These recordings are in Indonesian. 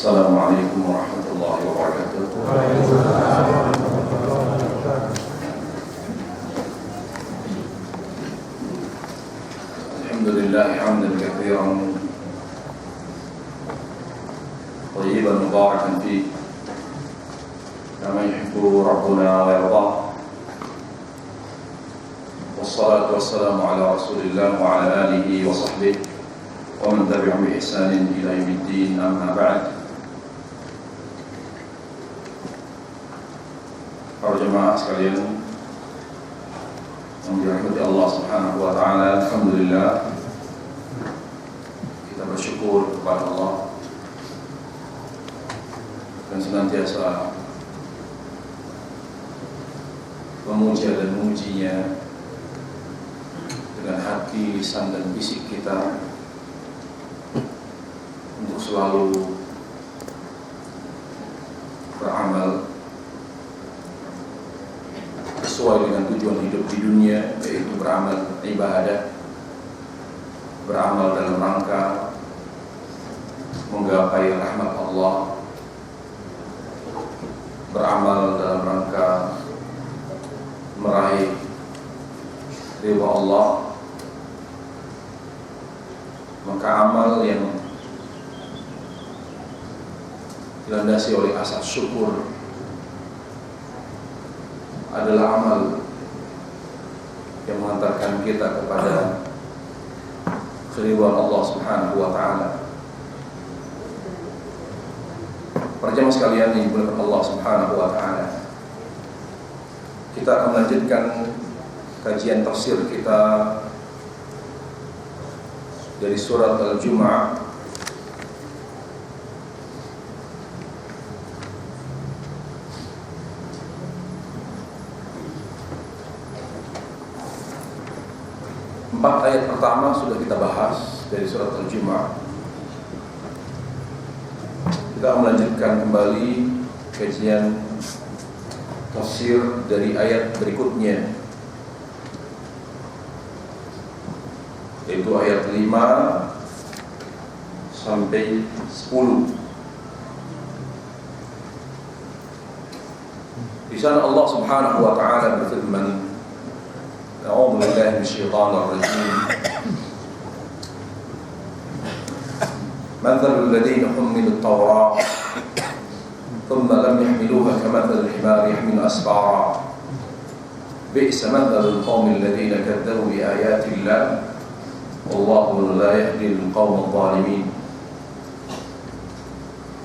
Assalamualaikum warahmatullahi wabarakatuh. Alhamdulillah hamdan katsiran tayyiban mubarakan fi kama yuhibbu rabbuna wa yardah. Wassalatu wassalamu ala Rasulillah wa ala alihi wa sahbihi wa man tabi'ahum bi ihsanin ila yaumiddin, amma ba'd. Para jemaah sekalian yang dirahmati Allah Subhanahu wa taala, alhamdulillah kita bersyukur kepada Allah dan senantiasa memuja dan memujinya dengan hati, lisan dan fisik kita untuk selalu beramal sesuai dengan tujuan hidup di dunia, yaitu beramal ibadah, beramal dalam rangka menggapai rahmat Allah, beramal dalam rangka meraih ridha Allah. Maka amal yang dilandasi oleh asas syukur adalah amal yang mengantarkan kita kepada keridhaan Allah Subhanahu wa taala. Para jemaah sekalian yang dimuliakan Allah Subhanahu wa taala, kita akan melanjutkan kajian tafsir kita dari surat Al-Jumu'ah Empat ayat pertama sudah kita bahas dari surat Al-Jumu'ah. Kita akan melanjutkan kembali kajian tafsir dari ayat berikutnya, yaitu ayat 5 sampai 10. Di sana Allah Subhanahu wa taala berfirman, A'udzu billahi minasyaitonir rajim. Mathalul ladzina hummilut tawrah thumma lam yahmiluha kamathalil himari yahmilu asfara. Bi'sa mathalul qaumil ladzina kadzdzabu bi ayatillah wallahu la yahdil qaumadh dhalimin.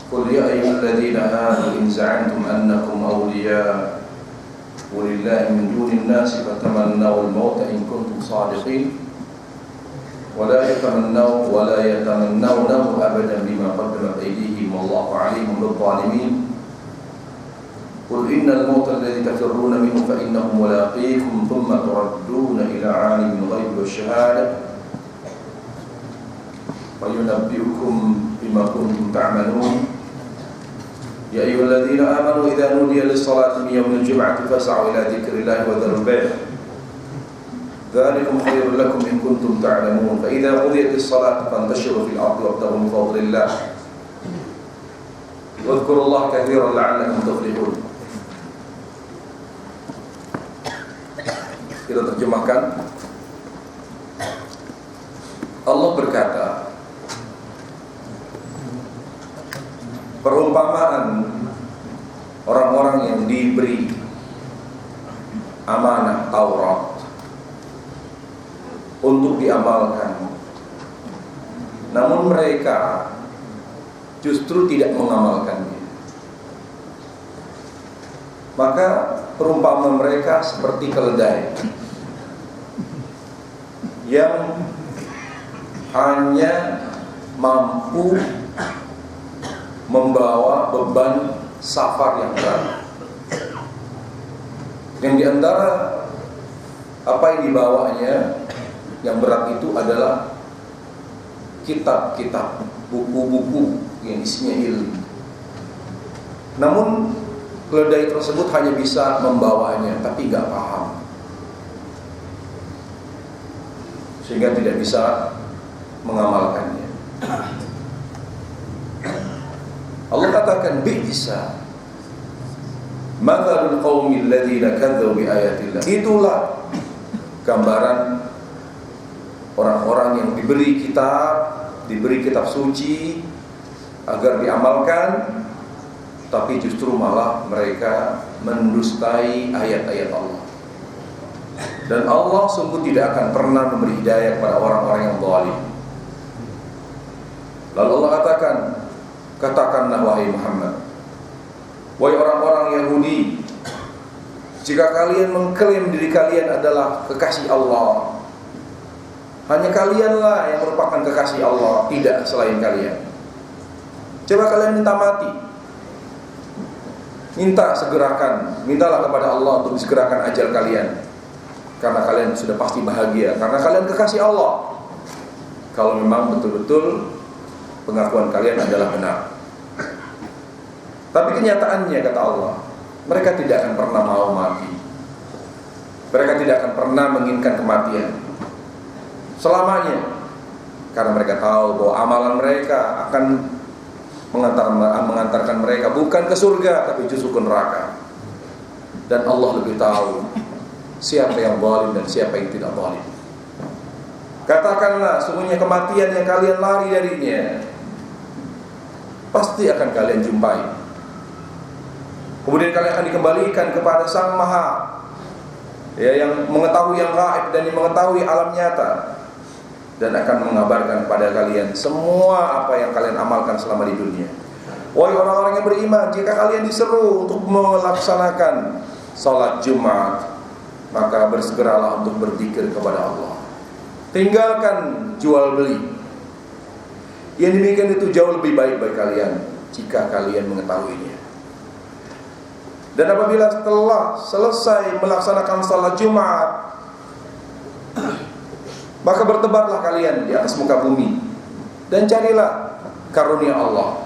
Qul ya ayyuhalladzina amanu in za'amtum annakum awliya ولله من دون الناس فتمنوا الموت إن كنتم صادقين ولا يتمنونه أبدا بما قدمت أيديهم والله عليم بالظالمين قل إن الموت الذي تفرون منه فإنه ملاقيكم ثم تردون إلى عالم الغيب والشهادة وينبئكم بما كنتم تعملون يا أيها الذين آمنوا إذا نودي للصلاة من يوم الجمعة فاسعوا إلى ذكر الله وذروا البيع ذلكم خير لكم إن كنتم تعلمون فإذا قضيت الصلاة فانتشروا في الأرض وابتغوا من فضل الله واذكروا الله كثيرا لعلكم تفلحون. Kita terjemahkan. Allah berkata, perumpamaan orang-orang yang diberi amanah Taurat untuk diamalkan, namun mereka justru tidak mengamalkannya. Maka perumpamaan mereka seperti keledai yang hanya mampu membawa beban safar yang berat. Yang diantara apa yang dibawanya yang berat itu adalah kitab-kitab, buku-buku yang isinya ilmu. Namun keledai tersebut hanya bisa membawanya, tapi nggak paham, sehingga tidak bisa mengamalkannya. katakan bi'sa mathalul qaumil ladzina kadzdzabu biayatillah. Itulah gambaran orang-orang yang diberi kitab suci agar diamalkan, tapi justru malah mereka mendustai ayat-ayat Allah. Dan Allah sungguh tidak akan pernah memberi hidayah kepada orang-orang yang zalim. Lalu Allah katakanlah wahai Muhammad, wahai orang-orang Yahudi, jika kalian mengklaim diri kalian adalah kekasih Allah, hanya kalianlah yang merupakan kekasih Allah, tidak selain kalian. Coba kalian minta mati, mintalah kepada Allah untuk disegerakan ajal kalian, karena kalian sudah pasti bahagia, karena kalian kekasih Allah. Kalau memang betul-betul pengakuan kalian adalah benar. Tapi kenyataannya, kata Allah, mereka tidak akan pernah mau mati. Mereka tidak akan pernah menginginkan kematian selamanya, karena mereka tahu bahwa amalan mereka akan mengantarkan mereka bukan ke surga, tapi justru ke neraka. Dan Allah lebih tahu siapa yang zalim dan siapa yang tidak zalim. Katakanlah, sungguhnya kematian yang kalian lari darinya pasti akan kalian jumpai. Kemudian kalian akan dikembalikan kepada Sang Maha, yang mengetahui yang gaib dan yang mengetahui alam nyata, dan akan mengabarkan kepada kalian semua apa yang kalian amalkan selama di dunia. Wahai orang-orang yang beriman, jika kalian diseru untuk melaksanakan salat Jumat, maka bersegeralah untuk berzikir kepada Allah. Tinggalkan jual beli. Yang demikian itu jauh lebih baik bagi kalian jika kalian mengetahuinya. Dan apabila setelah selesai melaksanakan salat Jumat, maka bertebarlah kalian di atas muka bumi dan carilah karunia Allah,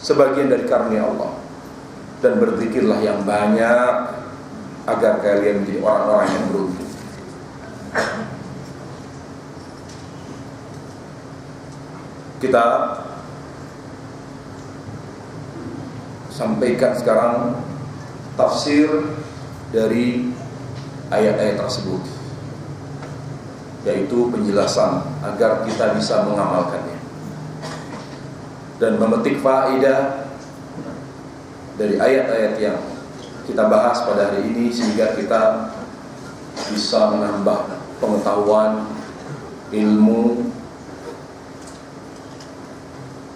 sebagian dari karunia Allah, dan berzikirlah yang banyak agar kalian menjadi orang-orang yang beruntung. Kita sampaikan sekarang tafsir dari ayat-ayat tersebut, yaitu penjelasan agar kita bisa mengamalkannya dan memetik faedah dari ayat-ayat yang kita bahas pada hari ini, sehingga kita bisa menambah pengetahuan, ilmu,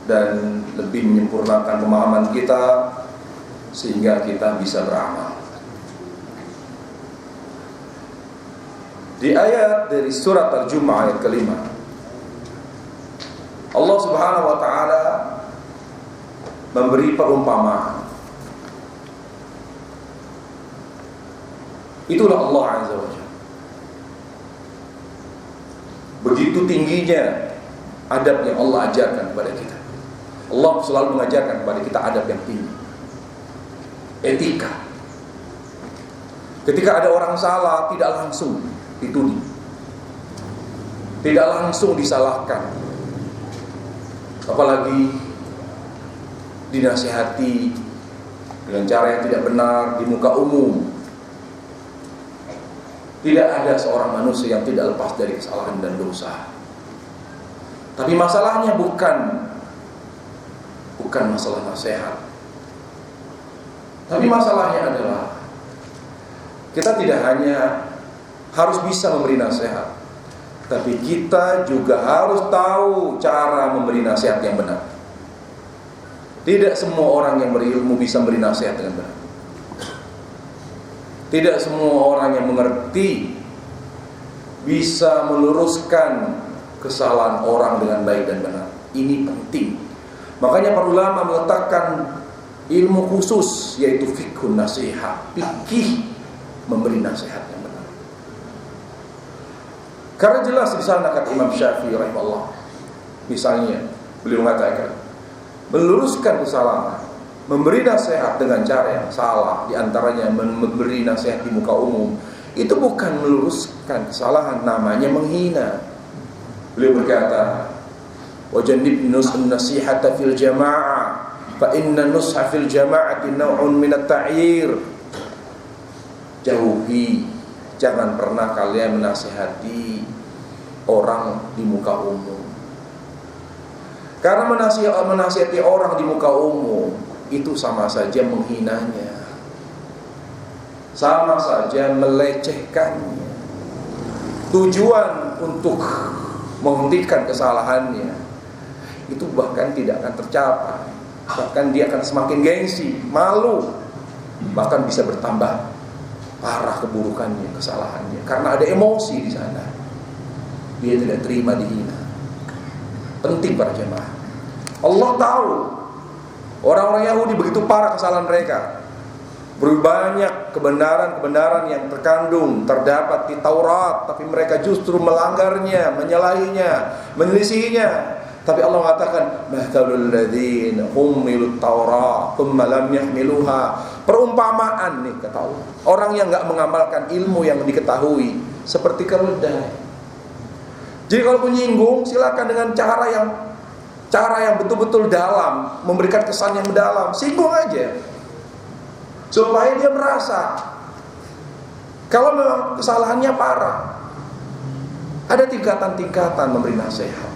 dan lebih menyempurnakan pemahaman kita, sehingga kita bisa beramal. Di ayat dari surat Al-Jumu'ah ayat ke-5, Allah Subhanahu wa ta'ala memberi perumpamaan. Itulah Allah Azza wa Jalla. Begitu tingginya adab yang Allah ajarkan kepada kita. Allah selalu mengajarkan kepada kita adab yang tinggi, etika. Ketika ada orang salah, tidak langsung dituduh, tidak langsung disalahkan, apalagi dinasihati dengan cara yang tidak benar di muka umum. Tidak ada seorang manusia yang tidak lepas dari kesalahan dan dosa. Tapi masalahnya bukan masalah nasihat, tapi masalahnya adalah kita tidak hanya harus bisa memberi nasihat, tapi kita juga harus tahu cara memberi nasihat yang benar. Tidak semua orang yang berilmu bisa memberi nasihat dengan benar. Tidak semua orang yang mengerti bisa meluruskan kesalahan orang dengan baik dan benar. Ini penting. Makanya para ulama meletakkan ilmu khusus, yaitu fiqhun nasihat, fikih memberi nasihat yang benar. Karena jelas di sana kata Imam Syafi'i rahimahullah, misalnya beliau mengatakan, meluruskan kesalahan, memberi nasihat dengan cara yang salah, di antaranya memberi nasihat di muka umum, itu bukan meluruskan kesalahan, namanya menghina. Beliau berkata, wajannibnus an-nasihata fil jamaah, Fa inna nusha fil jama'ati naw'un min at-ta'yir. Jauhi, jangan pernah kalian menasihati orang di muka umum. Karena menasihati orang di muka umum itu sama saja menghinanya, sama saja melecehkannya. Tujuan untuk menghentikan kesalahannya itu bahkan tidak akan tercapai. Bahkan dia akan semakin gengsi, malu, bahkan bisa bertambah parah keburukannya, kesalahannya, karena ada emosi di sana. Dia tidak terima dihina. Penting para jemaah. Allah tahu orang-orang Yahudi begitu parah kesalahan mereka. Berbanyak kebenaran-kebenaran yang terdapat di Taurat, tapi mereka justru melanggarnya, menyalahinya, menyelisihinya. Tapi Allah mengatakan, "Mathalul ladzina humilut Taurat, tsumma lam yahmiluha." Perumpamaan nih kata Allah. Orang yang enggak mengamalkan ilmu yang diketahui seperti keledai. Jadi kalau menyinggung, silakan dengan cara yang betul-betul dalam, memberikan kesan yang mendalam. Singgung aja, supaya dia merasa kalau memang kesalahannya parah. Ada tingkatan-tingkatan memberi nasihat.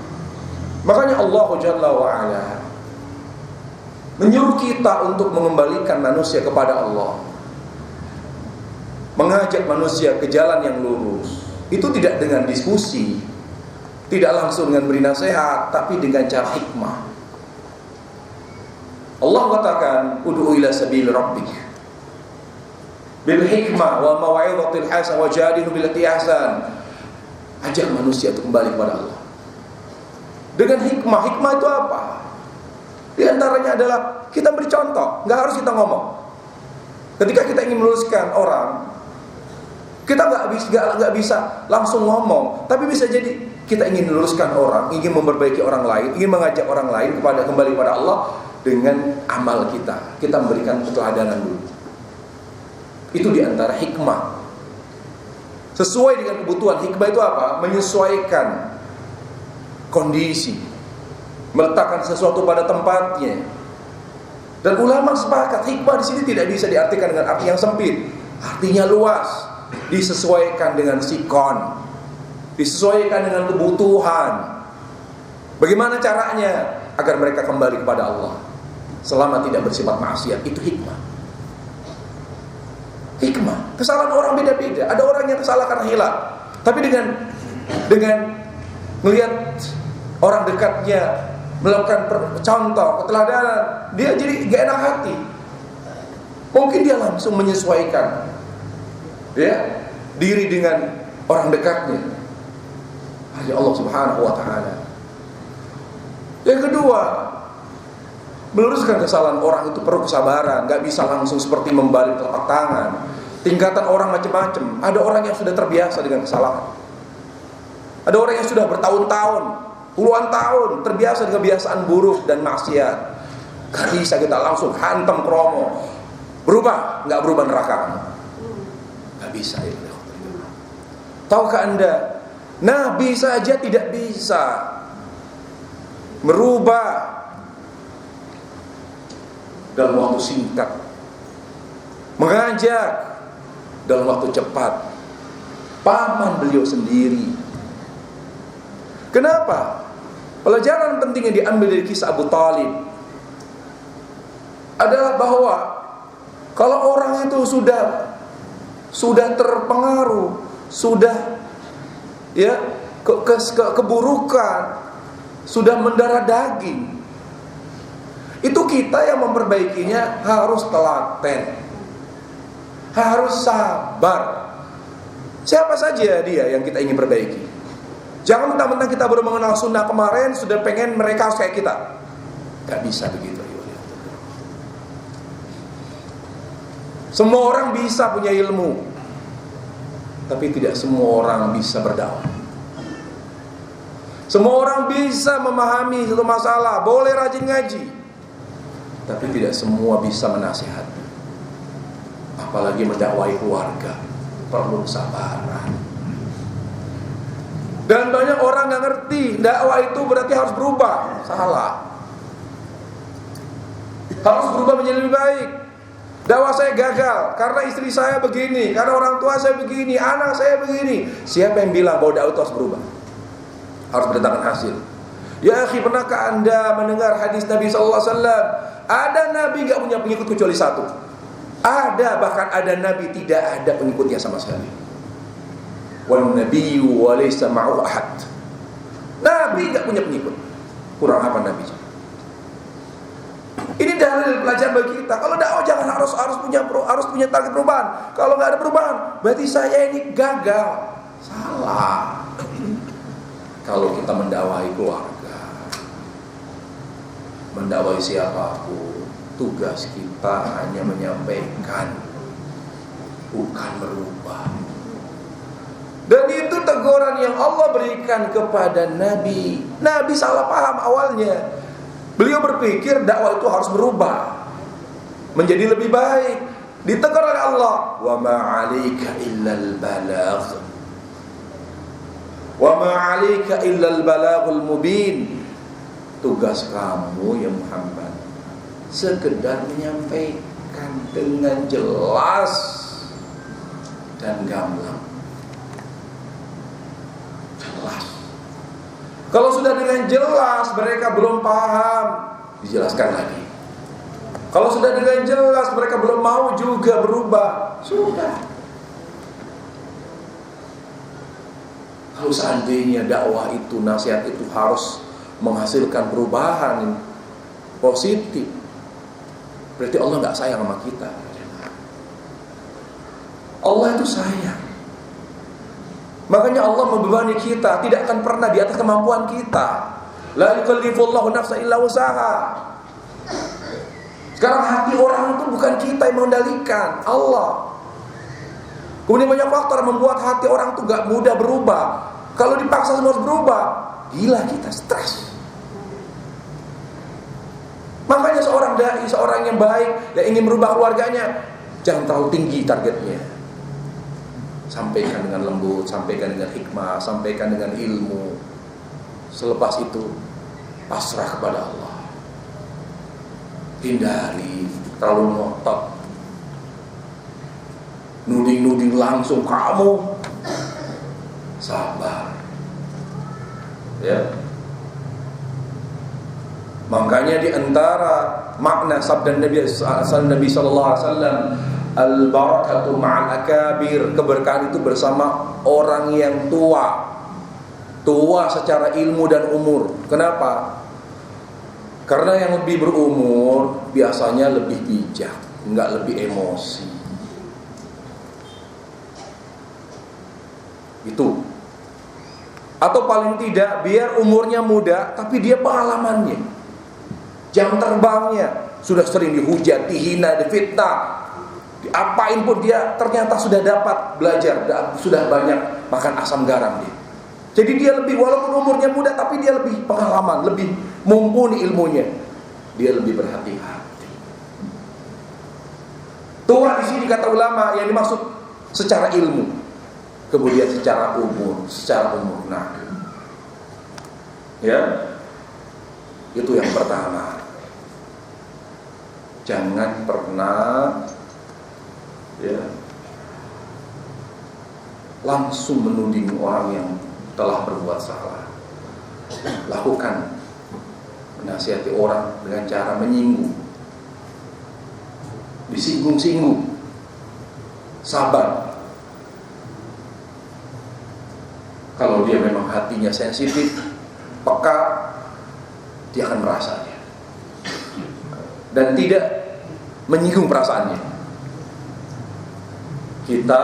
Makanya Allah Jalla wa'ala menyuruh kita untuk mengembalikan manusia kepada Allah, mengajak manusia ke jalan yang lurus. Itu tidak dengan diskusi, tidak langsung dengan beri nasihat, tapi dengan cara hikmah. Allah katakan, "Ud'u ila sabil rabbik bil hikmah wal mau'izatil hasanah wajadilhum billati ahsan." Ajak manusia untuk kembali kepada Allah dengan hikmah. Hikmah itu apa? Di antaranya adalah kita beri contoh, nggak harus kita ngomong. Ketika kita ingin meluruskan orang, kita nggak bisa langsung ngomong, tapi bisa jadi kita ingin meluruskan orang, ingin memperbaiki orang lain, ingin mengajak orang lain kembali kepada Allah dengan amal kita. Kita memberikan keteladanan dulu. Itu di antara hikmah. Sesuai dengan kebutuhan. Hikmah itu apa? Menyesuaikan kondisi, meletakkan sesuatu pada tempatnya. Dan ulama sepakat, hikmah di sini tidak bisa diartikan dengan arti yang sempit. Artinya luas, disesuaikan dengan sikon, disesuaikan dengan kebutuhan. Bagaimana caranya agar mereka kembali kepada Allah selama tidak bersifat maksiat? Itu hikmah. Hikmah. Kesalahan orang beda-beda. Ada orang yang salah karena hilaf, tapi dengan melihat orang dekatnya melakukan contoh keteladanan, dia jadi gak enak hati. Mungkin dia langsung menyesuaikan diri dengan orang dekatnya. Ya Allah Subhanahu wa ta'ala. Yang kedua, meluruskan kesalahan orang itu perlu kesabaran. Gak bisa langsung seperti membalik telapak tangan. Tingkatan orang macam-macam. Ada orang yang sudah terbiasa dengan kesalahan. Ada orang yang sudah bertahun-tahun, puluhan tahun terbiasa dengan kebiasaan buruk dan maksiat. Gak bisa kita langsung hantam kromo. Berubah, gak berubah neraka. Gak bisa ya. Tahukah anda, Nabi saja tidak bisa merubah dalam waktu singkat, mengajak dalam waktu cepat. Paman beliau sendiri. Kenapa? Pelajaran penting yang diambil dari kisah Abu Talib adalah bahwa kalau orang itu sudah terpengaruh, sudah keburukan, sudah mendarah daging, itu kita yang memperbaikinya harus telaten, harus sabar. Siapa saja dia yang kita ingin perbaiki. Jangan mentang-mentang kita baru mengenal sunnah kemarin sudah pengen mereka harus kayak kita. Gak bisa begitu. Semua orang bisa punya ilmu, tapi tidak semua orang bisa berdakwah. Semua orang bisa memahami satu masalah, boleh rajin ngaji, tapi tidak semua bisa menasihati. Apalagi mendakwai keluarga, perlu kesabaran. Dan banyak orang gak ngerti dakwah itu berarti harus berubah. Salah. harus berubah menjadi lebih baik. Dakwah saya gagal karena istri saya begini, karena orang tua saya begini, anak saya begini. Siapa yang bilang bahwa dakwah itu harus berubah? Harus berdasarkan hasil. Ya akhi, pernahkah anda mendengar hadis Nabi SAW? Ada Nabi gak punya pengikut kecuali satu. Ada, bahkan ada Nabi tidak ada pengikutnya sama sekali. Wan nabiyyu wa laysa ma'ahu ahad. Nabi gak punya pengikut. Kurang apa Nabi? Ini dalil pelajaran bagi kita. Kalau dakwah jangan harus punya target perubahan. Kalau nggak ada perubahan, berarti saya ini gagal. Salah. Kalau kita mendakwahi keluarga, mendakwahi siapapun, tugas kita hanya menyampaikan, bukan merubah. Dan itu teguran yang Allah berikan kepada Nabi. Nabi salah paham awalnya. Beliau berpikir dakwah itu harus berubah menjadi lebih baik. Ditegur oleh Allah, "Wa ma 'alaika illal balagh. Wa ma 'alaika illal balaghul mubin." Tugas kamu ya Muhammad sekedar menyampaikan dengan jelas dan gamblang. Jelas. Kalau sudah dengan jelas mereka belum paham, dijelaskan lagi. Kalau sudah dengan jelas mereka belum mau juga berubah, sudah. Kalau seandainya dakwah itu, nasihat itu harus menghasilkan perubahan positif, berarti Allah nggak sayang sama kita. Allah itu sayang. Makanya Allah membebani kita, tidak akan pernah di atas kemampuan kita. La yukallifullahu nafsan illa wusaha. Sekarang hati orang itu bukan kita yang mengendalikan, Allah. Kemudian banyak faktor membuat hati orang itu gak mudah berubah. Kalau dipaksa semua harus berubah, gila kita, stres. Makanya seorang dai, seorang yang baik, yang ingin merubah keluarganya, jangan terlalu tinggi targetnya. Sampaikan dengan lembut, sampaikan dengan hikmah, sampaikan dengan ilmu. Selepas itu pasrah kepada Allah. Hindari terlalu ngotot, nuding-nuding langsung kamu. Sabar. Ya. Makanya di antara makna sabda Nabi sallallahu alaihi wasallam, al-barakatu ma'al akabir, keberkahan itu bersama orang yang tua. Tua secara ilmu dan umur. Kenapa? Karena yang lebih berumur biasanya lebih bijak, enggak lebih emosi. Itu. Atau paling tidak biar umurnya muda tapi dia pengalamannya, jam terbangnya sudah sering dihujat, dihina, difitnah, diapain pun dia ternyata sudah dapat belajar, sudah banyak makan asam garam dia. Jadi dia lebih, walaupun umurnya muda tapi dia lebih pengalaman, lebih mumpuni ilmunya. Dia lebih berhati-hati. Tua di sini kata ulama yang dimaksud secara ilmu, kemudian secara umur. Nah, ya, itu yang pertama. Jangan pernah ya langsung menuding orang yang telah berbuat salah. Lakukan menasihati orang dengan cara menyinggung, disinggung-singgung, sabar. Kalau dia memang hatinya sensitif, peka, dia akan merasanya dan tidak menyinggung perasaannya. Kita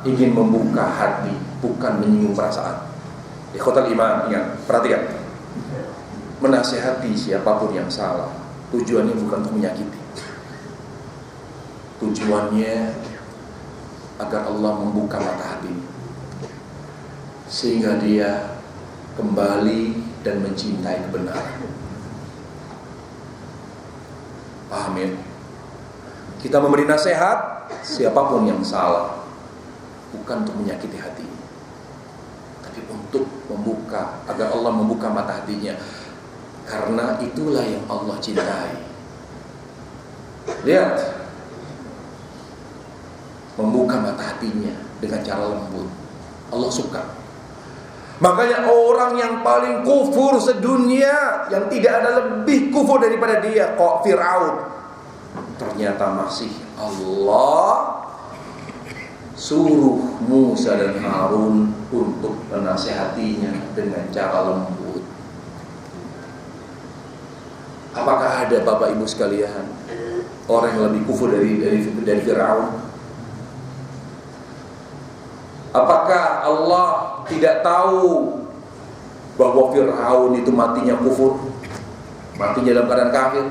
ingin membuka hati, bukan menyinggung perasaan. Ikhwatal iman, ingat, perhatikan. Menasihati siapapun yang salah, tujuannya bukan untuk menyakiti. Tujuannya agar Allah membuka mata hati, sehingga dia kembali dan mencintai kebenaran. Paham ya? Kita memberi nasihat siapapun yang salah, bukan untuk menyakiti hati, tapi untuk membuka, agar Allah membuka mata hatinya. Karena itulah yang Allah cintai. Lihat, membuka mata hatinya dengan cara lembut. Allah suka. Makanya orang yang paling kufur sedunia, yang tidak ada lebih kufur daripada dia, kok Fir'aun, ternyata masih Allah suruh Musa dan Harun untuk menasihatinya dengan cara lembut. Apakah ada Bapak Ibu sekalian orang yang lebih kufur dari Fir'aun? Apakah Allah tidak tahu bahwa Fir'aun itu matinya kufur, matinya dalam keadaan kafir?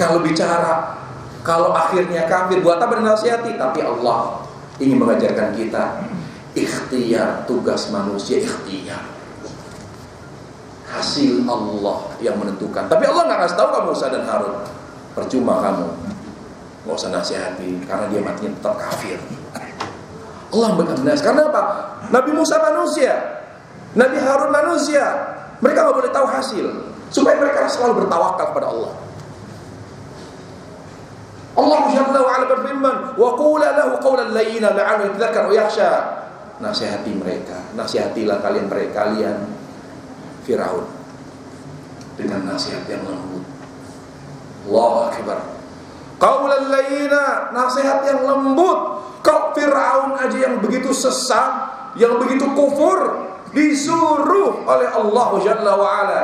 Kalau bicara, kalau akhirnya kafir, buat apa dinasihati? Tapi Allah ingin mengajarkan kita ikhtiar, tugas manusia ikhtiar. Hasil Allah yang menentukan. Tapi Allah nggak kasih tahu kamu Musa dan Harun, percuma kamu, nggak usah nasihati, karena dia matinya tetap kafir. Allah benar. Karena apa? Nabi Musa manusia, Nabi Harun manusia. Mereka nggak boleh tahu hasil, supaya mereka selalu bertawakal kepada Allah. Allah Jalla wa Ala berfirman, "Wa qula lahu qawlan layyina la'allahu yatadhakkar wa yakhsha." Nasihati mereka, nasihatilah kalian Firaun dengan nasihat yang lembut. Allahu Akbar. Qawlan layyina, nasihat yang lembut. Kau Fir'aun aja yang begitu sesat, yang begitu kufur, disuruh oleh Allah Jalla wa'ala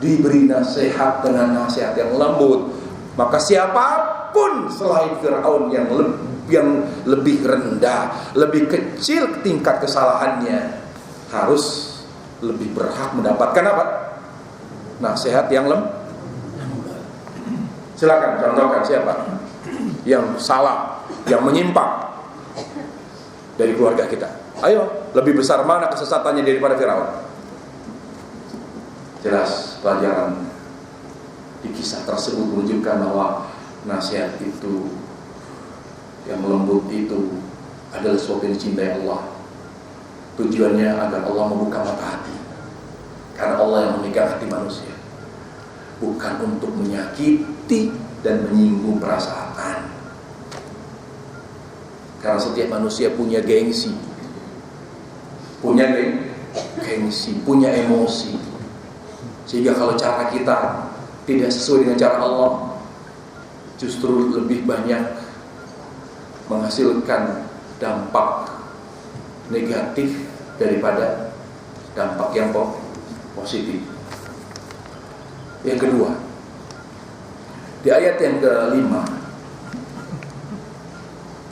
diberi nasihat dengan nasihat yang lembut. Maka siapapun selain Fir'aun yang lebih rendah, lebih kecil tingkat kesalahannya, harus lebih berhak mendapatkan apa? Nasihat yang lembut. Silakan contohkan siapa yang salah, yang menyimpang dari keluarga kita. Ayo, lebih besar mana kesesatannya daripada Firaun? Jelas pelajaran di kisah tersebut menunjukkan bahwa nasihat itu yang lembut itu adalah sesuatu yang dicintai Allah. Tujuannya agar Allah membuka mata hati. Karena Allah yang memegang hati manusia, bukan untuk menyakiti dan menyinggung perasaan. Karena setiap manusia punya gengsi, punya emosi. Sehingga kalau cara kita tidak sesuai dengan cara Allah, justru lebih banyak menghasilkan dampak negatif daripada dampak yang positif. Yang kedua, di ayat yang ke-5,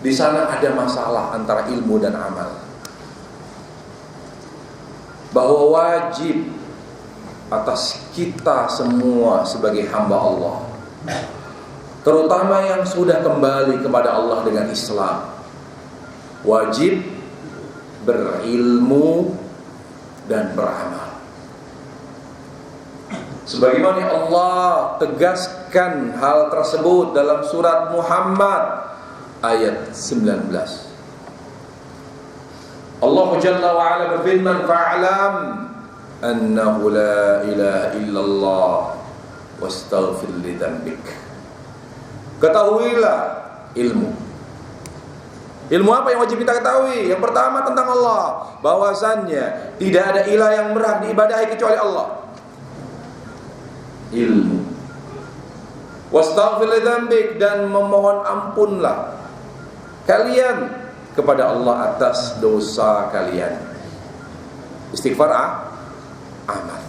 di sana ada masalah antara ilmu dan amal. Bahwa wajib atas kita semua sebagai hamba Allah, terutama yang sudah kembali kepada Allah dengan Islam, wajib berilmu dan beramal. Sebagaimana Allah tegaskan hal tersebut dalam surat Muhammad ayat 19. Allah Jalla wa Ala berfirman, "Fa'lam annahu la ilaha illallah wastaghfir li dzambik." Ketahuilah ilmu. Ilmu apa yang wajib kita ketahui? Yang pertama tentang Allah, bahwasannya tidak ada ilah yang berhak diibadahi kecuali Allah. Ilmu. Wastaghfir li dzambik, dan memohon ampunlah kalian kepada Allah atas dosa kalian. Istighfar amal.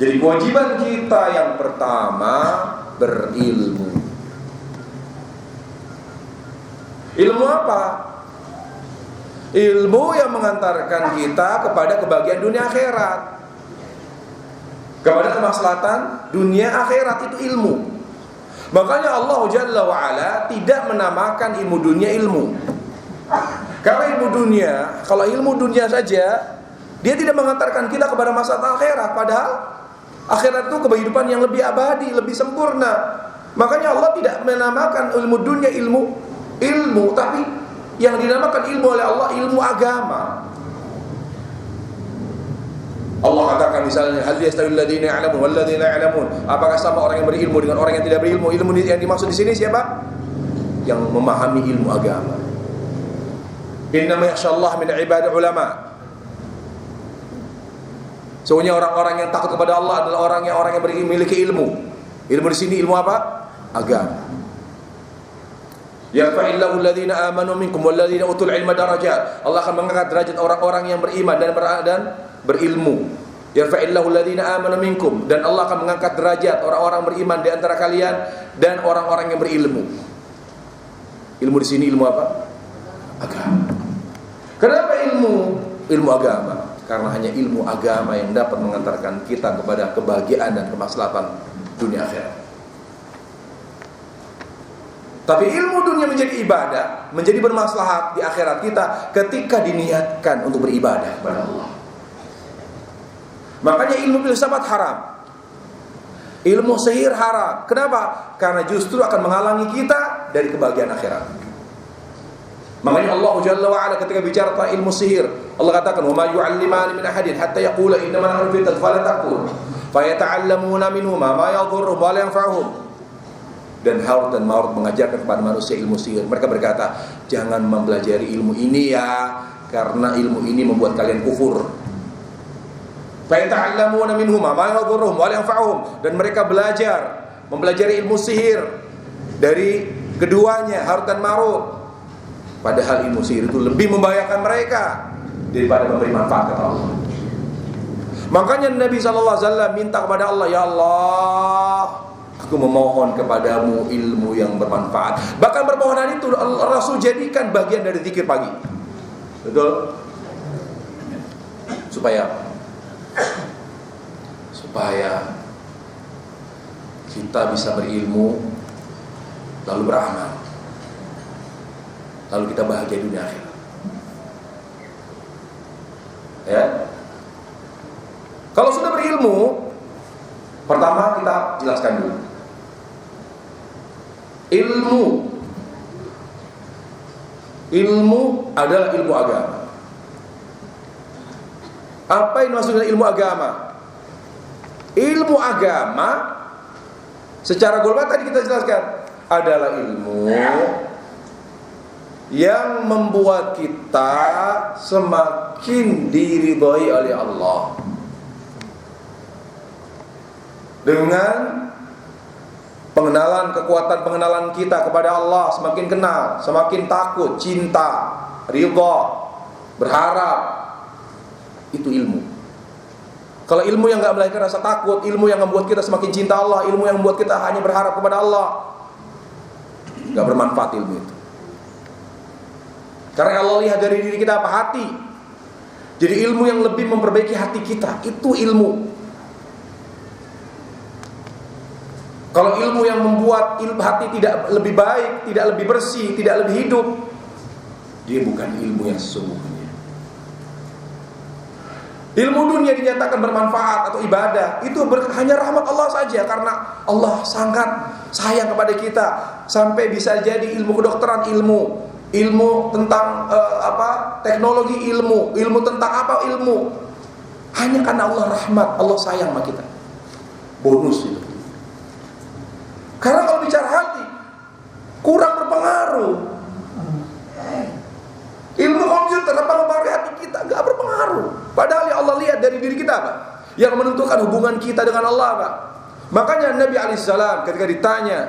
Jadi kewajiban kita yang pertama berilmu. Ilmu apa? Ilmu yang mengantarkan kita kepada kebahagiaan dunia akhirat, kepada kemaslahatan dunia akhirat, itu ilmu. Makanya Allah Jalla wa'ala tidak menamakan ilmu dunia ilmu. Kalau ilmu dunia saja, dia tidak mengantarkan kita kepada masalah akhirat. Padahal akhirat itu kehidupan yang lebih abadi, lebih sempurna. Makanya Allah tidak menamakan ilmu dunia ilmu, tapi yang dinamakan ilmu oleh Allah ilmu agama. Allah katakan misalnya, hal yastawil ladzina ya'lamun wal ladzina la ya'lamun. Apakah sama orang yang berilmu dengan orang yang tidak berilmu? Ilmu yang dimaksud di sini siapa? Yang memahami ilmu agama. Innama yakhshallah min ibadil ulama. Sesungguhnya orang-orang yang takut kepada Allah adalah orang yang memiliki ilmu. Ilmu di sini ilmu apa? Agama. Yarfa'illahu alladhina amanu minkum walladhina utul ilma darajat. Allah akan mengangkat derajat orang-orang yang beriman dan berilmu. Yarfa'illahu alladhina amanu minkum, dan Allah akan mengangkat derajat orang-orang beriman di antara kalian dan orang-orang yang berilmu. Ilmu di sini ilmu apa? Agama. Kenapa ilmu agama? Karena hanya ilmu agama yang dapat mengantarkan kita kepada kebahagiaan dan kemaslahatan dunia akhirat. Tapi ilmu dunia menjadi ibadah, menjadi bermaslahat di akhirat kita ketika diniatkan untuk beribadah kepada Allah. Makanya ilmu filsafat haram, ilmu sihir haram. Kenapa? Karena justru akan menghalangi kita dari kebahagiaan akhirat. Makanya Allah Jalla wa Ala ketika bicara tentang ilmu sihir, Allah katakan, "Wa ma yu'allimani min ahadin hatta yaqula innama nahnu fitnatun fala takfur." Fayata'allamuna minhuma ma yadhurruhum wa la yanfa'uhum. Dan Harut dan Marut mengajarkan kepada manusia ilmu sihir. Mereka berkata, jangan mempelajari ilmu ini ya, karena ilmu ini membuat kalian kufur. Fayata'allamuna minhuma ma yadhurruhum wa la yanfa'uhum. Dan mereka mempelajari ilmu sihir dari keduanya, Harut dan Marut. Padahal ilmu sihir itu lebih membahayakan mereka daripada memberi manfaat kepada Allah. Makanya Nabi SAW minta kepada Allah, ya Allah, aku memohon kepadamu ilmu yang bermanfaat. Bahkan permohonan itu Rasul jadikan bagian dari zikir pagi. Betul? Supaya kita bisa berilmu lalu beramal, lalu kita bahagia dunia akhirat. Ya. Kalau sudah berilmu, pertama kita jelaskan dulu. Ilmu adalah ilmu agama. Apa yang dimaksud dengan ilmu agama? Ilmu agama secara global tadi kita jelaskan adalah ilmu yang membuat kita semakin diridhai oleh Allah dengan kekuatan pengenalan kita kepada Allah, semakin kenal, semakin takut, cinta, ridha, berharap. Itu ilmu. Kalau ilmu yang enggak melahirkan rasa takut, ilmu yang membuat kita semakin cinta Allah, ilmu yang membuat kita hanya berharap kepada Allah, enggak bermanfaat ilmu itu. Karena Allah lihat dari diri kita apa? Hati. Jadi ilmu yang lebih memperbaiki hati kita, itu ilmu. Kalau ilmu yang membuat hati tidak lebih baik, tidak lebih bersih, tidak lebih hidup, dia bukan ilmu yang sesungguhnya. Ilmu dunia dinyatakan bermanfaat atau ibadah, itu hanya rahmat Allah saja, karena Allah sangat sayang kepada kita. Sampai bisa jadi ilmu kedokteran, ilmu tentang teknologi, ilmu tentang apa, ilmu hanya karena Allah rahmat, Allah sayang sama kita. Bonus itu. Karena kalau bicara hati kurang berpengaruh. Ilmu komputer apa mempengaruhi hati kita? Gak berpengaruh. Padahal yang Allah lihat dari diri kita apa? Yang menentukan hubungan kita dengan Allah apa? Makanya Nabi alaihissalam ketika ditanya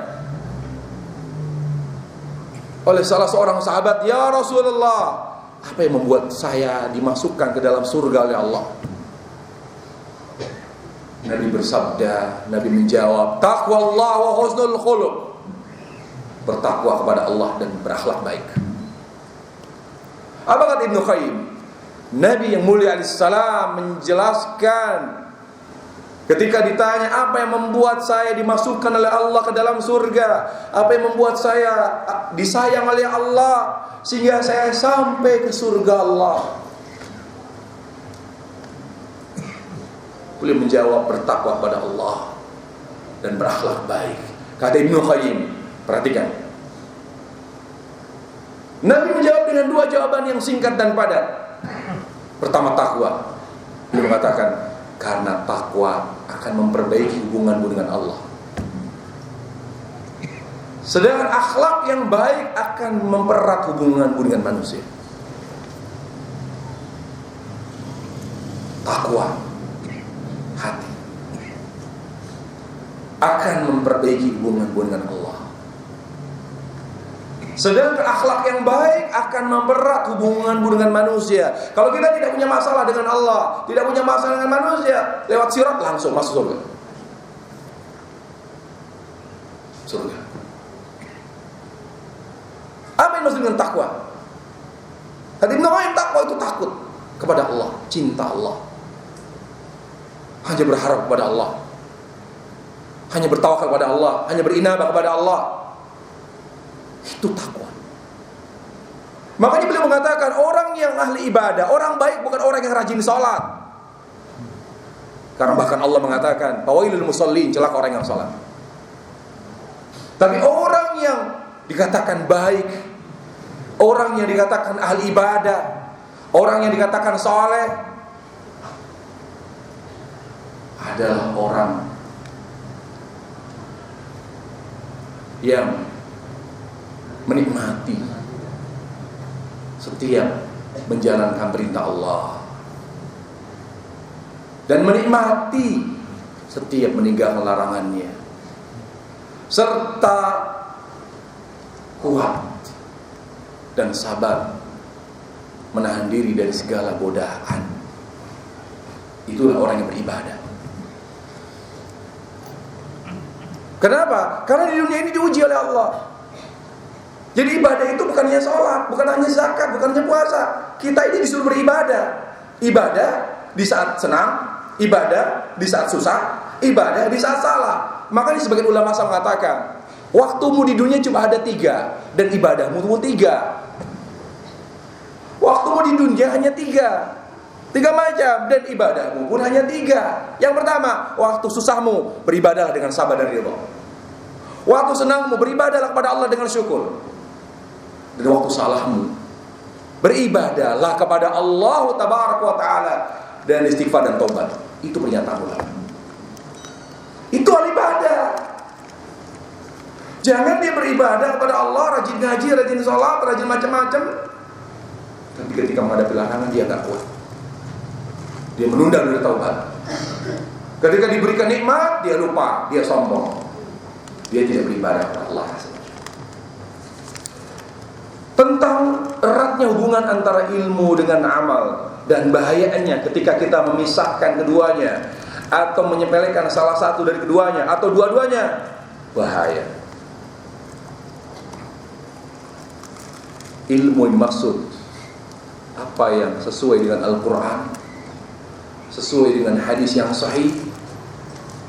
oleh salah seorang sahabat, ya Rasulullah, apa yang membuat saya dimasukkan ke dalam surga oleh Allah? Nabi bersabda, Nabi menjawab, taqwallah wa husnul khuluq. Bertakwa kepada Allah dan berakhlak baik. Apa kata Ibnu Qayyim? Nabi yang mulia alaihissalam menjelaskan ketika ditanya apa yang membuat saya dimasukkan oleh Allah ke dalam surga, apa yang membuat saya disayang oleh Allah sehingga saya sampai ke surga Allah. Beliau menjawab, bertakwa kepada Allah dan berakhlak baik. Kata Ibnu Qayyim, perhatikan. Nabi menjawab dengan dua jawaban yang singkat dan padat. Pertama, takwa. Beliau mengatakan, Karena takwa akan memperbaiki hubunganmu dengan Allah. Sedangkan akhlak yang baik akan mempererat hubunganmu dengan manusia. Takwa hati akan memperbaiki hubunganmu dengan Allah. Sedangkan akhlak yang baik akan mempererat hubunganmu dengan manusia. Kalau kita tidak punya masalah dengan Allah, tidak punya masalah dengan manusia, lewat sirat langsung masuk surga. Surga. Apa yang maksud dengan takwa? Hati yang takwa itu takut kepada Allah, cinta Allah, hanya berharap kepada Allah, hanya bertawakal kepada Allah, hanya berinabah kepada Allah. Itu takwa. Makanya beliau mengatakan orang yang ahli ibadah, orang baik bukan orang yang rajin sholat. Karena bahkan Allah mengatakan, fawailul musallin, celaka orang yang sholat. Tapi orang yang dikatakan baik, orang yang dikatakan ahli ibadah, orang yang dikatakan soleh adalah orang yang menikmati setiap menjalankan perintah Allah dan menikmati setiap meninggalkan larangannya, serta kuat dan sabar menahan diri dari segala godaan. Itulah orang yang beribadah. Kenapa? Karena di dunia ini diuji oleh Allah. Jadi ibadah itu bukan hanya sholat, bukan hanya zakat, bukan hanya puasa. Kita ini disuruh beribadah. Ibadah di saat senang, ibadah di saat susah, ibadah di saat salah. Makanya sebagian ulama mengatakan, waktumu di dunia cuma ada 3, dan ibadahmu cuma 3. Waktumu di dunia hanya 3 macam, dan ibadahmu pun hanya 3. Yang pertama, waktu susahmu beribadahlah dengan sabar dan ridha. Waktu senangmu beribadahlah kepada Allah dengan syukur. Dan waktu salahmu beribadahlah kepada Allah tabaraka wa taala dan istighfar dan tobat. Itu pernyataan ulama. Itu ibadah. Jangan dia beribadah kepada Allah, rajin ngaji, rajin sholat, rajin macam-macam, tapi ketika menghadapi larangan dia tak kuat. Dia menunda dari taubat. Ketika diberikan nikmat dia lupa, dia sombong. Dia tidak beribadah kepada Allah. Tentang eratnya hubungan antara ilmu dengan amal dan bahayanya ketika kita memisahkan keduanya atau menyepelekan salah satu dari keduanya atau dua-duanya, bahaya. Ilmu yang maksud apa yang sesuai dengan Al-Quran, sesuai dengan hadis yang sahih,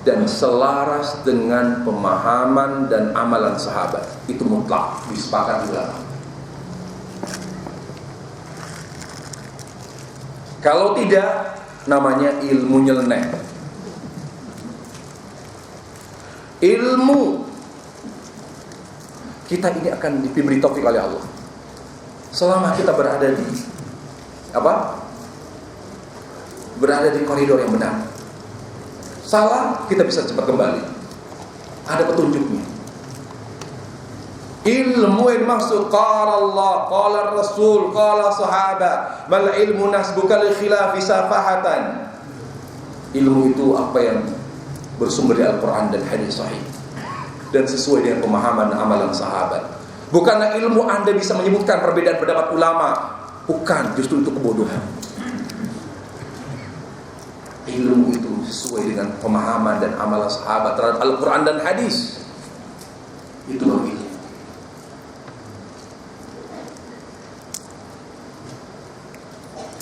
dan selaras dengan pemahaman dan amalan sahabat. Itu mutlak, disepakati ulama. Kalau tidak, namanya ilmu nyeleneh. Ilmu kita ini akan diberi taufik oleh Allah selama kita berada di berada di koridor yang benar. Salah, kita bisa cepat kembali. Ada petunjuknya. Ilmu yang maksud qala Allah, qala Rasul, qala sahabat. Mal ilmu nasbuka lil khilafi safahatan. Ilmu itu apa yang bersumber dari Al-Quran dan hadis sahih dan sesuai dengan pemahaman dan amalan sahabat. Bukanlah ilmu Anda bisa menyebutkan perbedaan pendapat ulama. Bukan, justru itu kebodohan. Ilmu itu sesuai dengan pemahaman dan amalan sahabat terhadap Al-Quran dan hadis. Itu baru ilmu.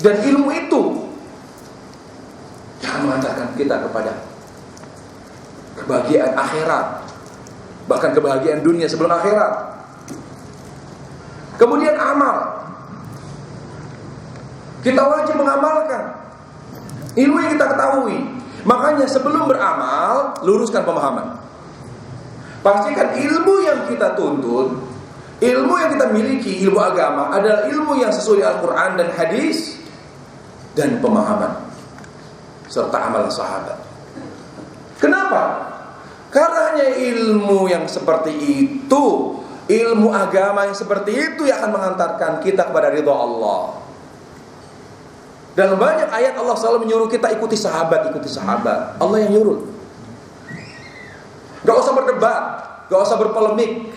Dan ilmu itu yang mengantarkan kita kepada kebahagiaan akhirat, bahkan kebahagiaan dunia sebelum akhirat. Kemudian amal, kita wajib mengamalkan ilmu yang kita ketahui. Makanya sebelum beramal, luruskan pemahaman. Pastikan ilmu yang kita tuntut, ilmu yang kita miliki, ilmu agama adalah ilmu yang sesuai Al-Quran dan hadis dan pemahaman. serta amal sahabat. Kenapa? Karena hanya ilmu yang seperti itu, ilmu agama yang seperti itu yang akan mengantarkan kita kepada ridha Allah. Dalam banyak ayat Allah selalu menyuruh kita ikuti sahabat. Allah yang nyuruh. Gak usah berdebat, gak usah berpolemik.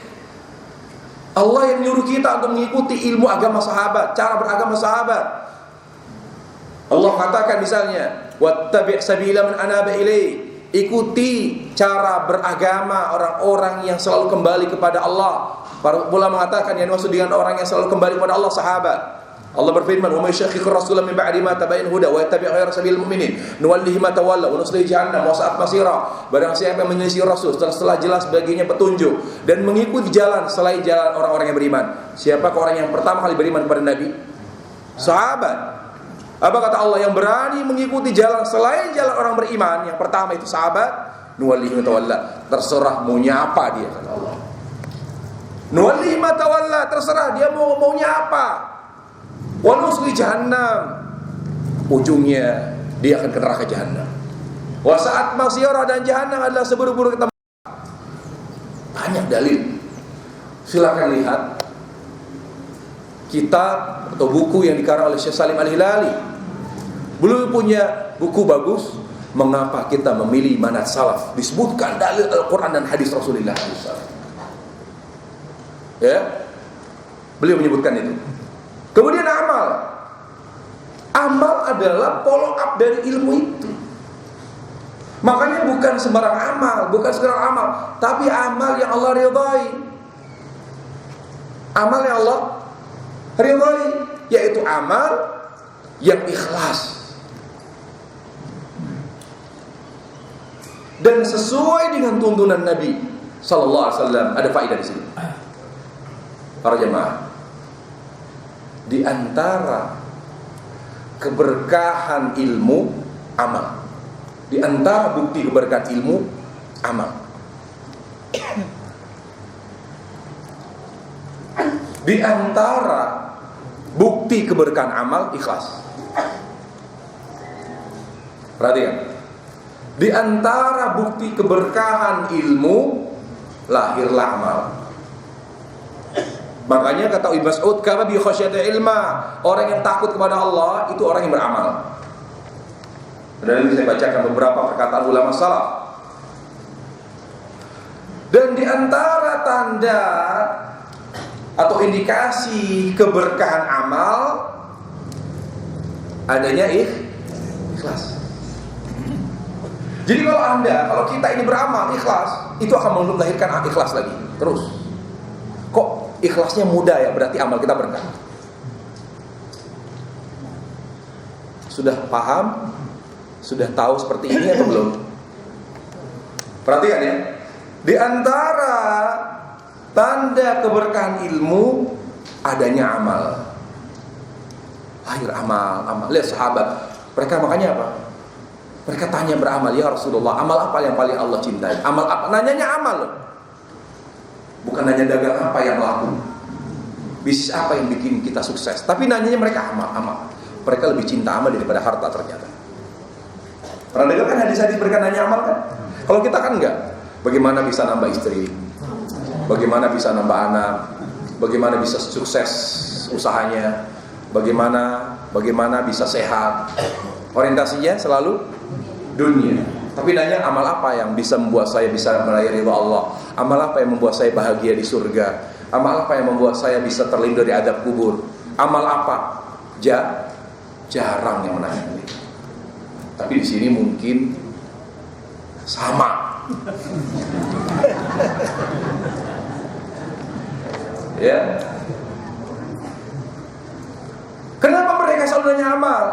Allah yang nyuruh kita untuk mengikuti ilmu agama sahabat, cara beragama sahabat. Allah katakan misalnya, wattabi' sabila man anaba ilaihi. Ikuti cara beragama orang-orang yang selalu kembali kepada Allah. Para ulama mengatakan yang maksud dengan orang yang selalu kembali kepada Allah sahabat. Allah berfirman, "Wa may yushaqiqir rasula min ba'di ma tabayyana huda wa yattabi' ghayra sabilil mu'minin nuwallihi ma tawalla wa nuslihi jahannam wa sa'at masira." Barang siapa yang menyelisih Rasul setelah jelas baginya petunjuk dan mengikuti jalan selain jalan orang-orang yang beriman. Siapa orang yang pertama kali beriman kepada Nabi? Sahabat. Apa kata Allah? Yang berani mengikuti jalan selain jalan orang beriman, yang pertama itu sahabat, nuwallihi ma tawalla. Terserah mau nyapa dia, kata Allah. Nuwallihi ma tawalla, terserah dia maunya apa. Wa nusli jahannam, ujungnya dia akan ke neraka jahannam. Wa sa'at masira, dan jahannam adalah seburuk-buruk tempat. Banyak dalil. Silakan lihat kitab atau buku yang dikarang oleh Syekh Salim Al-Hilali. Beliau punya buku bagus, Mengapa Kita Memilih Manhaj Salaf. Disebutkan dalil Al-Quran dan hadis Rasulullah SAW. Ya, beliau menyebutkan itu. Kemudian amal. Amal adalah follow up dari ilmu itu. Makanya bukan sembarang amal, bukan sekedar amal, tapi amal yang Allah ridhai. Amal yang Allah ridhai, yaitu amal yang ikhlas dan sesuai dengan tuntunan Nabi sallallahu alaihi wasallam. Ada faedah di sini. Para jemaah, di antara keberkahan ilmu, amal. Di antara bukti keberkahan ilmu, amal. Di antara bukti keberkahan amal, ikhlas. Perhatikan. Di antara bukti keberkahan ilmu, lahirlah amal. Makanya kata Ibnu Mas'ud, "Kama bi khasyati ilma." Orang yang takut kepada Allah itu orang yang beramal. Dan ini saya bacakan beberapa perkataan ulama salaf. Dan di antara tanda atau indikasi keberkahan amal adanya ikhlas. Jadi kalau kita ini beramal ikhlas, itu akan melahirkan ikhlas lagi terus. Kok ikhlasnya mudah ya? Berarti amal kita berkah. Sudah paham? Sudah tahu seperti ini atau belum? Perhatikan ya. Di antara tanda keberkahan ilmu adanya amal. Lahir amal. Lihat sahabat, mereka makanya apa? Mereka tanya beramal, ya Rasulullah, amal apa yang paling Allah cintai? Amal apa? Nanyanya amal loh. Bukan nanya dagang apa yang laku, bisnis apa yang bikin kita sukses. Tapi nanyanya mereka amal. Mereka lebih cinta amal daripada harta ternyata. Pernah dengar kan hadis-hadis mereka nanya amal kan? Kalau kita kan enggak. Bagaimana bisa nambah istri? Bagaimana bisa nambah anak? Bagaimana bisa sukses usahanya? Bagaimana bisa sehat? Orientasinya selalu dunia. Tapi nanya amal apa yang bisa membuat saya bisa meraih ridha Allah? Amal apa yang membuat saya bahagia di surga? Amal apa yang membuat saya bisa terlindung dari adab kubur? Amal apa? Jarang yang menanya. Tapi di sini mungkin sama. Ya. Kenapa mereka selalu nanya amal?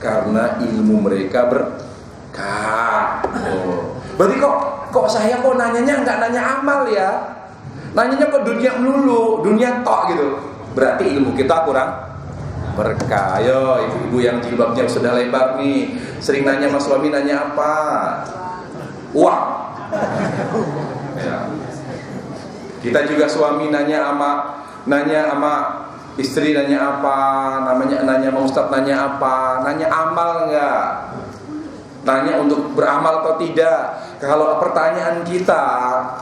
Karena ilmu mereka berkah. Berarti kok saya nanyanya nggak nanya amal ya? Nanyanya kok dunia melulu, dunia tok gitu. Berarti ilmu kita kurang berkah. Ayo ibu-ibu yang jilbabnya sudah lebar nih, sering nanya sama suami, nanya apa? Uang. Ya. Kita juga suami nanya sama istri, nanya apa? Nanya sama ustaz, nanya apa? Nanya amal enggak? nanya untuk beramal atau tidak. Kalau pertanyaan kita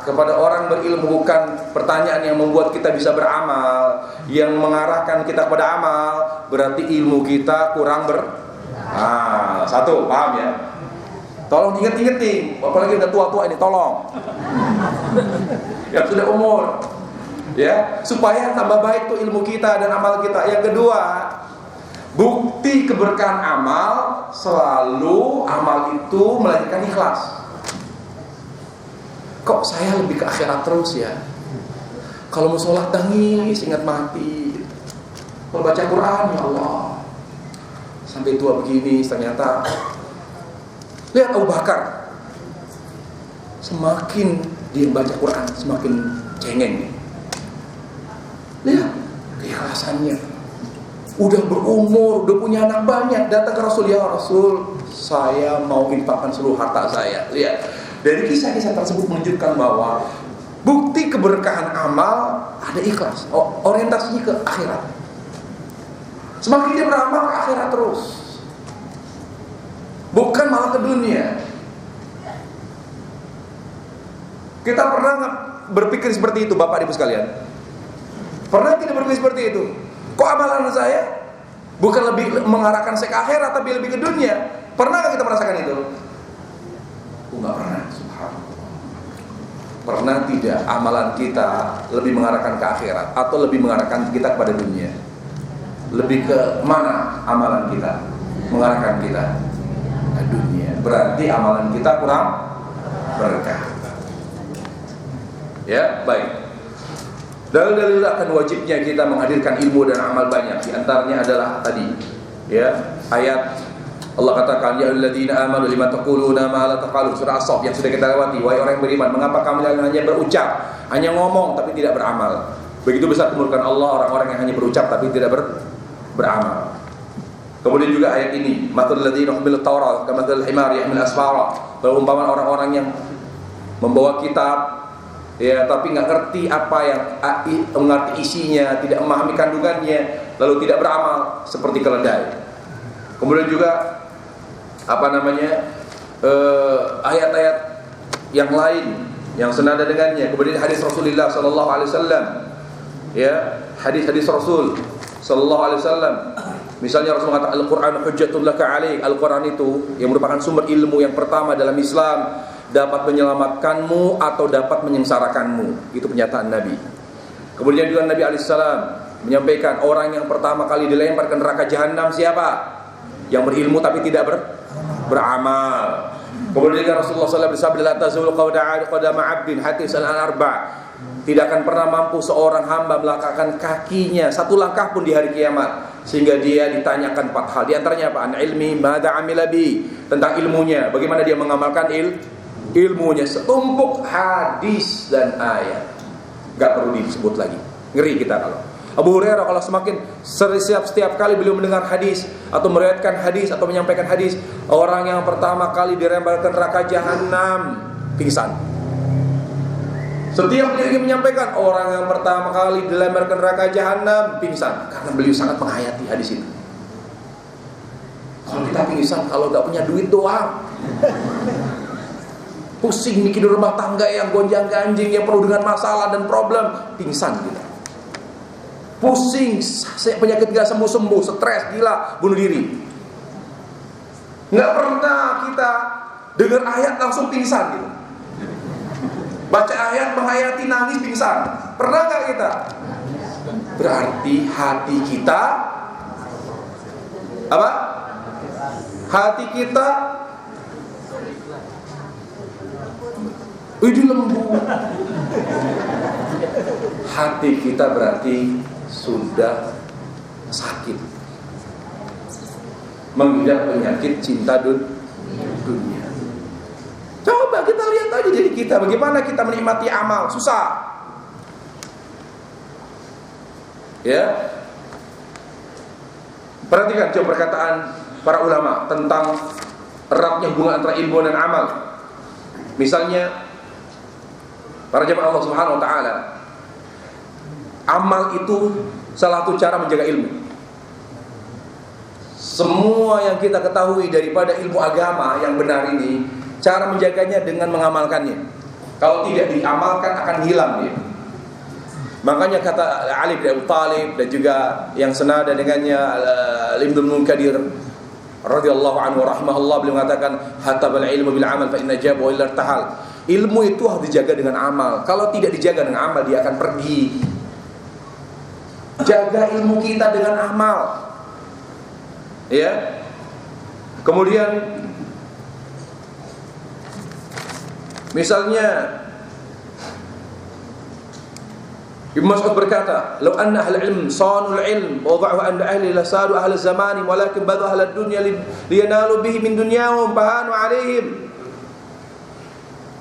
kepada orang berilmu bukan pertanyaan yang membuat kita bisa beramal, yang mengarahkan kita kepada amal, berarti ilmu kita kurang satu, paham ya? Tolong inget-inget nih, apalagi udah tua-tua ini, tolong yang sudah umur, ya, supaya tambah baik tuh ilmu kita dan amal kita. Yang kedua, bukti keberkahan amal, selalu amal itu melahirkan ikhlas. Kok saya lebih ke akhirat terus ya? Kalau mau sholat tangis, ingat mati. Kalau baca Quran, ya Allah, sampai tua begini ternyata. Lihat Abu Bakar, semakin dia baca Quran semakin cengeng. Lihat keikhlasannya. Udah berumur, udah punya anak banyak, datang ke Rasul, ya Rasul, saya mau infakkan seluruh harta saya. Lihat, dari kisah-kisah tersebut menunjukkan bahwa bukti keberkahan amal ada ikhlas, orientasinya ke akhirat. Semakin dia beramal ke akhirat terus, bukan malah ke dunia. Kita pernah berpikir seperti itu, Bapak Ibu sekalian? Pernah tidak berpikir seperti itu? Kok amalan saya bukan lebih mengarahkan saya ke akhirat, tapi lebih ke dunia? Pernah nggak kita merasakan itu? Nggak pernah, subhanallah. Pernah tidak amalan kita lebih mengarahkan ke akhirat atau lebih mengarahkan kita kepada dunia? Lebih ke mana amalan kita mengarahkan kita? Ke dunia. Berarti amalan kita kurang berkah. Ya, baik. Dalil-dalil akan wajibnya kita menghadirkan ilmu dan amal banyak. Di antaranya adalah tadi, ya, ayat Allah katakan, ya alladzina amanu lima taquluna ma la taqalun, surah As-Saff yang sudah kita lewati. Wahai orang yang beriman, mengapa kamu hanya berucap, hanya ngomong tapi tidak beramal? Begitu besar kemurkaan Allah orang-orang yang hanya berucap tapi tidak beramal. Kemudian juga ayat ini, matalul ladzina hummilut tawrat kamathal himar yahmil asfara, perumpamaan orang-orang yang membawa kitab, ya, tapi nggak ngerti apa yang mengerti isinya, tidak memahami kandungannya, lalu tidak beramal, seperti keledai. Kemudian juga ayat-ayat yang lain yang senada dengannya. Kemudian hadis Rasulullah sallallahu alaihi wasallam, ya, hadis-hadis Rasul sallallahu alaihi wasallam. Misalnya Rasul mengatakan Al-Qur'an hujjatul laka 'alaik. Al-Qur'an itu yang merupakan sumber ilmu yang pertama dalam Islam, dapat menyelamatkanmu atau dapat menyengsarakanmu. Itu pernyataan Nabi. Kemudian juga Nabi alaihissalam menyampaikan orang yang pertama kali dilempar ke neraka jahanam siapa? Yang berilmu tapi tidak beramal. Kemudian juga Rasulullah SAW bersabda, la tazul qadama 'abdin hatta yas'al an arba'. Tidak akan pernah mampu seorang hamba melangkahkan kakinya satu langkah pun di hari kiamat sehingga dia ditanyakan 4 hal. Di antaranya apa? An ilmi madza amila bi, tentang ilmunya, bagaimana dia mengamalkan ilmunya. Setumpuk hadis dan ayat, gak perlu disebut lagi. Ngeri kita kalau Abu Hurairah kalau setiap kali beliau mendengar hadis atau meriwayatkan hadis atau menyampaikan hadis, orang yang pertama kali diremparkan neraka jahanam pingsan. Setiap beliau ingin menyampaikan, orang yang pertama kali dilemparkan neraka jahanam pingsan, karena beliau sangat menghayati hadis itu. Kalau kita pingsan kalau gak punya duit doang, pusing bikin rumah tangga yang gonjang-ganjing, yang penuh dengan masalah dan problem, pingsan kita. Pusing, penyakit gak sembuh-sembuh, stres, gila, bunuh diri. Gak pernah kita dengar ayat langsung pingsan gitu. Baca ayat, menghayati, nangis, pingsan. Pernah gak kita? Berarti hati kita apa? Hati kita lembut. Hati kita berarti sudah sakit, mengidap penyakit cinta dunia. Coba kita lihat aja diri kita, bagaimana kita menikmati amal, susah. Ya, perhatikan coba perkataan para ulama tentang eratnya hubungan antara ilmu dan amal. Misalnya para jemaah Allah Subhanahu wa taala, amal itu salah satu cara menjaga ilmu. semua yang kita ketahui daripada ilmu agama yang benar ini, cara menjaganya dengan mengamalkannya. Kalau tidak diamalkan akan hilang dia. Makanya kata Ali bin Abi Thalib dan juga yang senada dengannya Ibnu Munkadir radhiyallahu anhu rahimahullah, beliau mengatakan hatabal ilmu bil amal fa inna jaba illa irtahal. Ilmu itu harus dijaga dengan amal. Kalau tidak dijaga dengan amal, dia akan pergi. Jaga ilmu kita dengan amal. Ya. Kemudian misalnya Ibnu Mas'ud berkata, "Law anna ahli ilm sanul ilm wa wada'u an ahli la sadu ahli zamani walakin badu ahli dunya liyanalu bihi min dunyahum bahanu alaihim."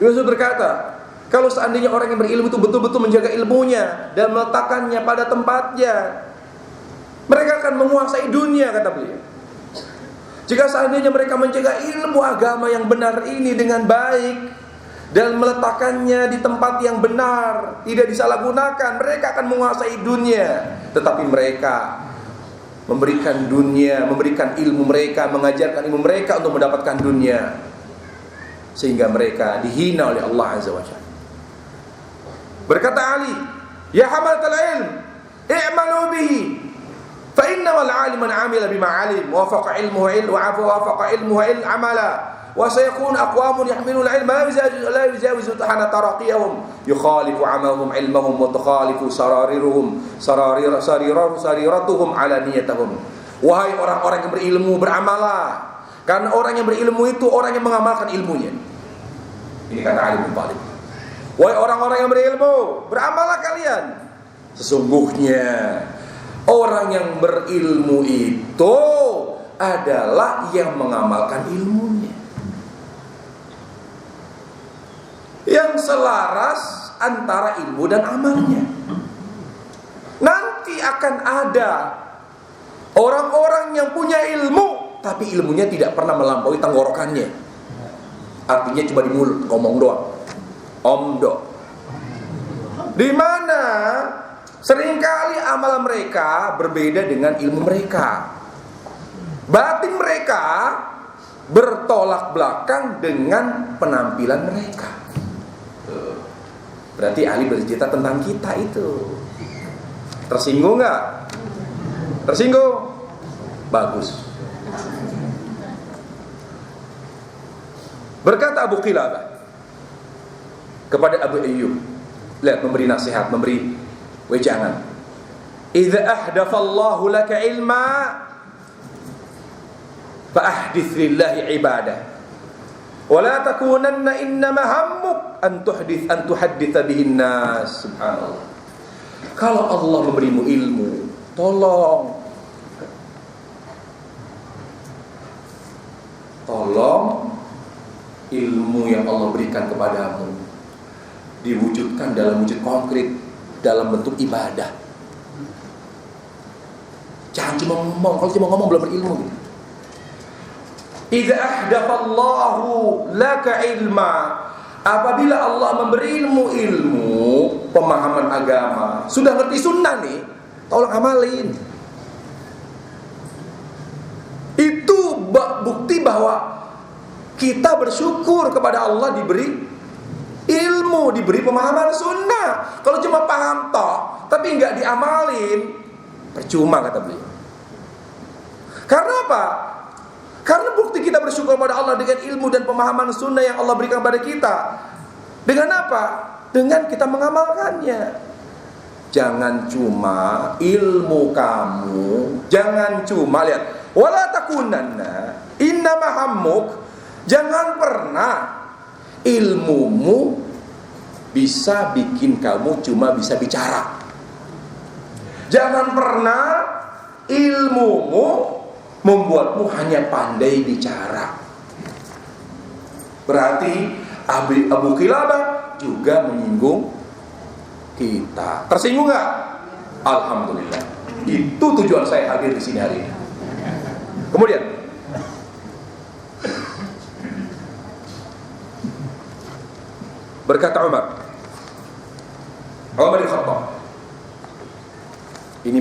Ibnu Mas'ud berkata, kalau seandainya orang yang berilmu itu betul-betul menjaga ilmunya dan meletakkannya pada tempatnya, mereka akan menguasai dunia, kata beliau. Jika seandainya mereka menjaga ilmu agama yang benar ini dengan baik dan meletakkannya di tempat yang benar, tidak disalahgunakan, mereka akan menguasai dunia. Tetapi mereka memberikan dunia, memberikan ilmu mereka, mengajarkan ilmu mereka untuk mendapatkan dunia, sehingga mereka dihina oleh Allah Azza wa Jalla. Berkata Ali, "Ya hamalatal ilm, i'malu bihi, fa innamal 'alimu man 'amila bima 'alim, wa wafaqa ilmuhu ilm, wa wafaqa ilmuhu ilm 'amala. Wa sayakun aqwamun yahmiluna ilma la yujawizu tahana taraqiyahum yukhalifu amalahum ilmahum wa tukhalifu sariratuhum ala niyatahum." Wahai orang-orang yang berilmu, beramalah, karena orang yang berilmu itu orang yang mengamalkan ilmunya. Ini kata Ali bin Thalib. Wahai orang-orang yang berilmu, beramalah kalian. Sesungguhnya orang yang berilmu itu adalah yang mengamalkan ilmunya, yang selaras antara ilmu dan amalnya. Nanti akan ada orang-orang yang punya ilmu, tapi ilmunya tidak pernah melampaui tenggorokannya. Artinya cuma di mulut, ngomong doang, omdo. Di mana seringkali amal mereka berbeda dengan ilmu mereka. Batin mereka bertolak belakang dengan penampilan mereka. Berarti Ali bercerita tentang kita itu. Tersinggung gak? Tersinggung? Bagus. Berkata Abu Qilabah kepada Abu Ayyub, lihat, memberi nasihat, memberi wejangan. "Idza ahdafallahu laka ilma fa ahdits lillahi ibadah. Wala takunanna innama hammuk an tuhadditha bihin nas." Subhanallah. Kalau Allah memberimu ilmu, tolong ilmu yang Allah berikan kepadamu diwujudkan dalam wujud konkret, dalam bentuk ibadah. Jangan cuma ngomong. Kalau cuma ngomong belum berilmu. Idza ahdafallahu laka ilma, apabila Allah memberimu ilmu, pemahaman agama, sudah ngerti sunnah nih, tolong amalin. Itu bukti bahwa kita bersyukur kepada Allah diberi ilmu, diberi pemahaman sunnah. Kalau cuma paham toh, tapi nggak diamalin, percuma, kata beliau. Karena apa? Karena bukti kita bersyukur kepada Allah dengan ilmu dan pemahaman sunnah yang Allah berikan kepada kita. Dengan apa? Dengan kita mengamalkannya. Jangan cuma ilmu kamu, jangan cuma lihat, wala takunanna innama hammuk. Jangan pernah ilmumu bisa bikin kamu cuma bisa bicara. Jangan pernah ilmumu membuatmu hanya pandai bicara. Berarti Abu Qilabah juga menyinggung kita. Tersinggung gak? Alhamdulillah. Itu tujuan saya hadir di sini hari ini. Kemudian berkata Umar bin Khattab, ini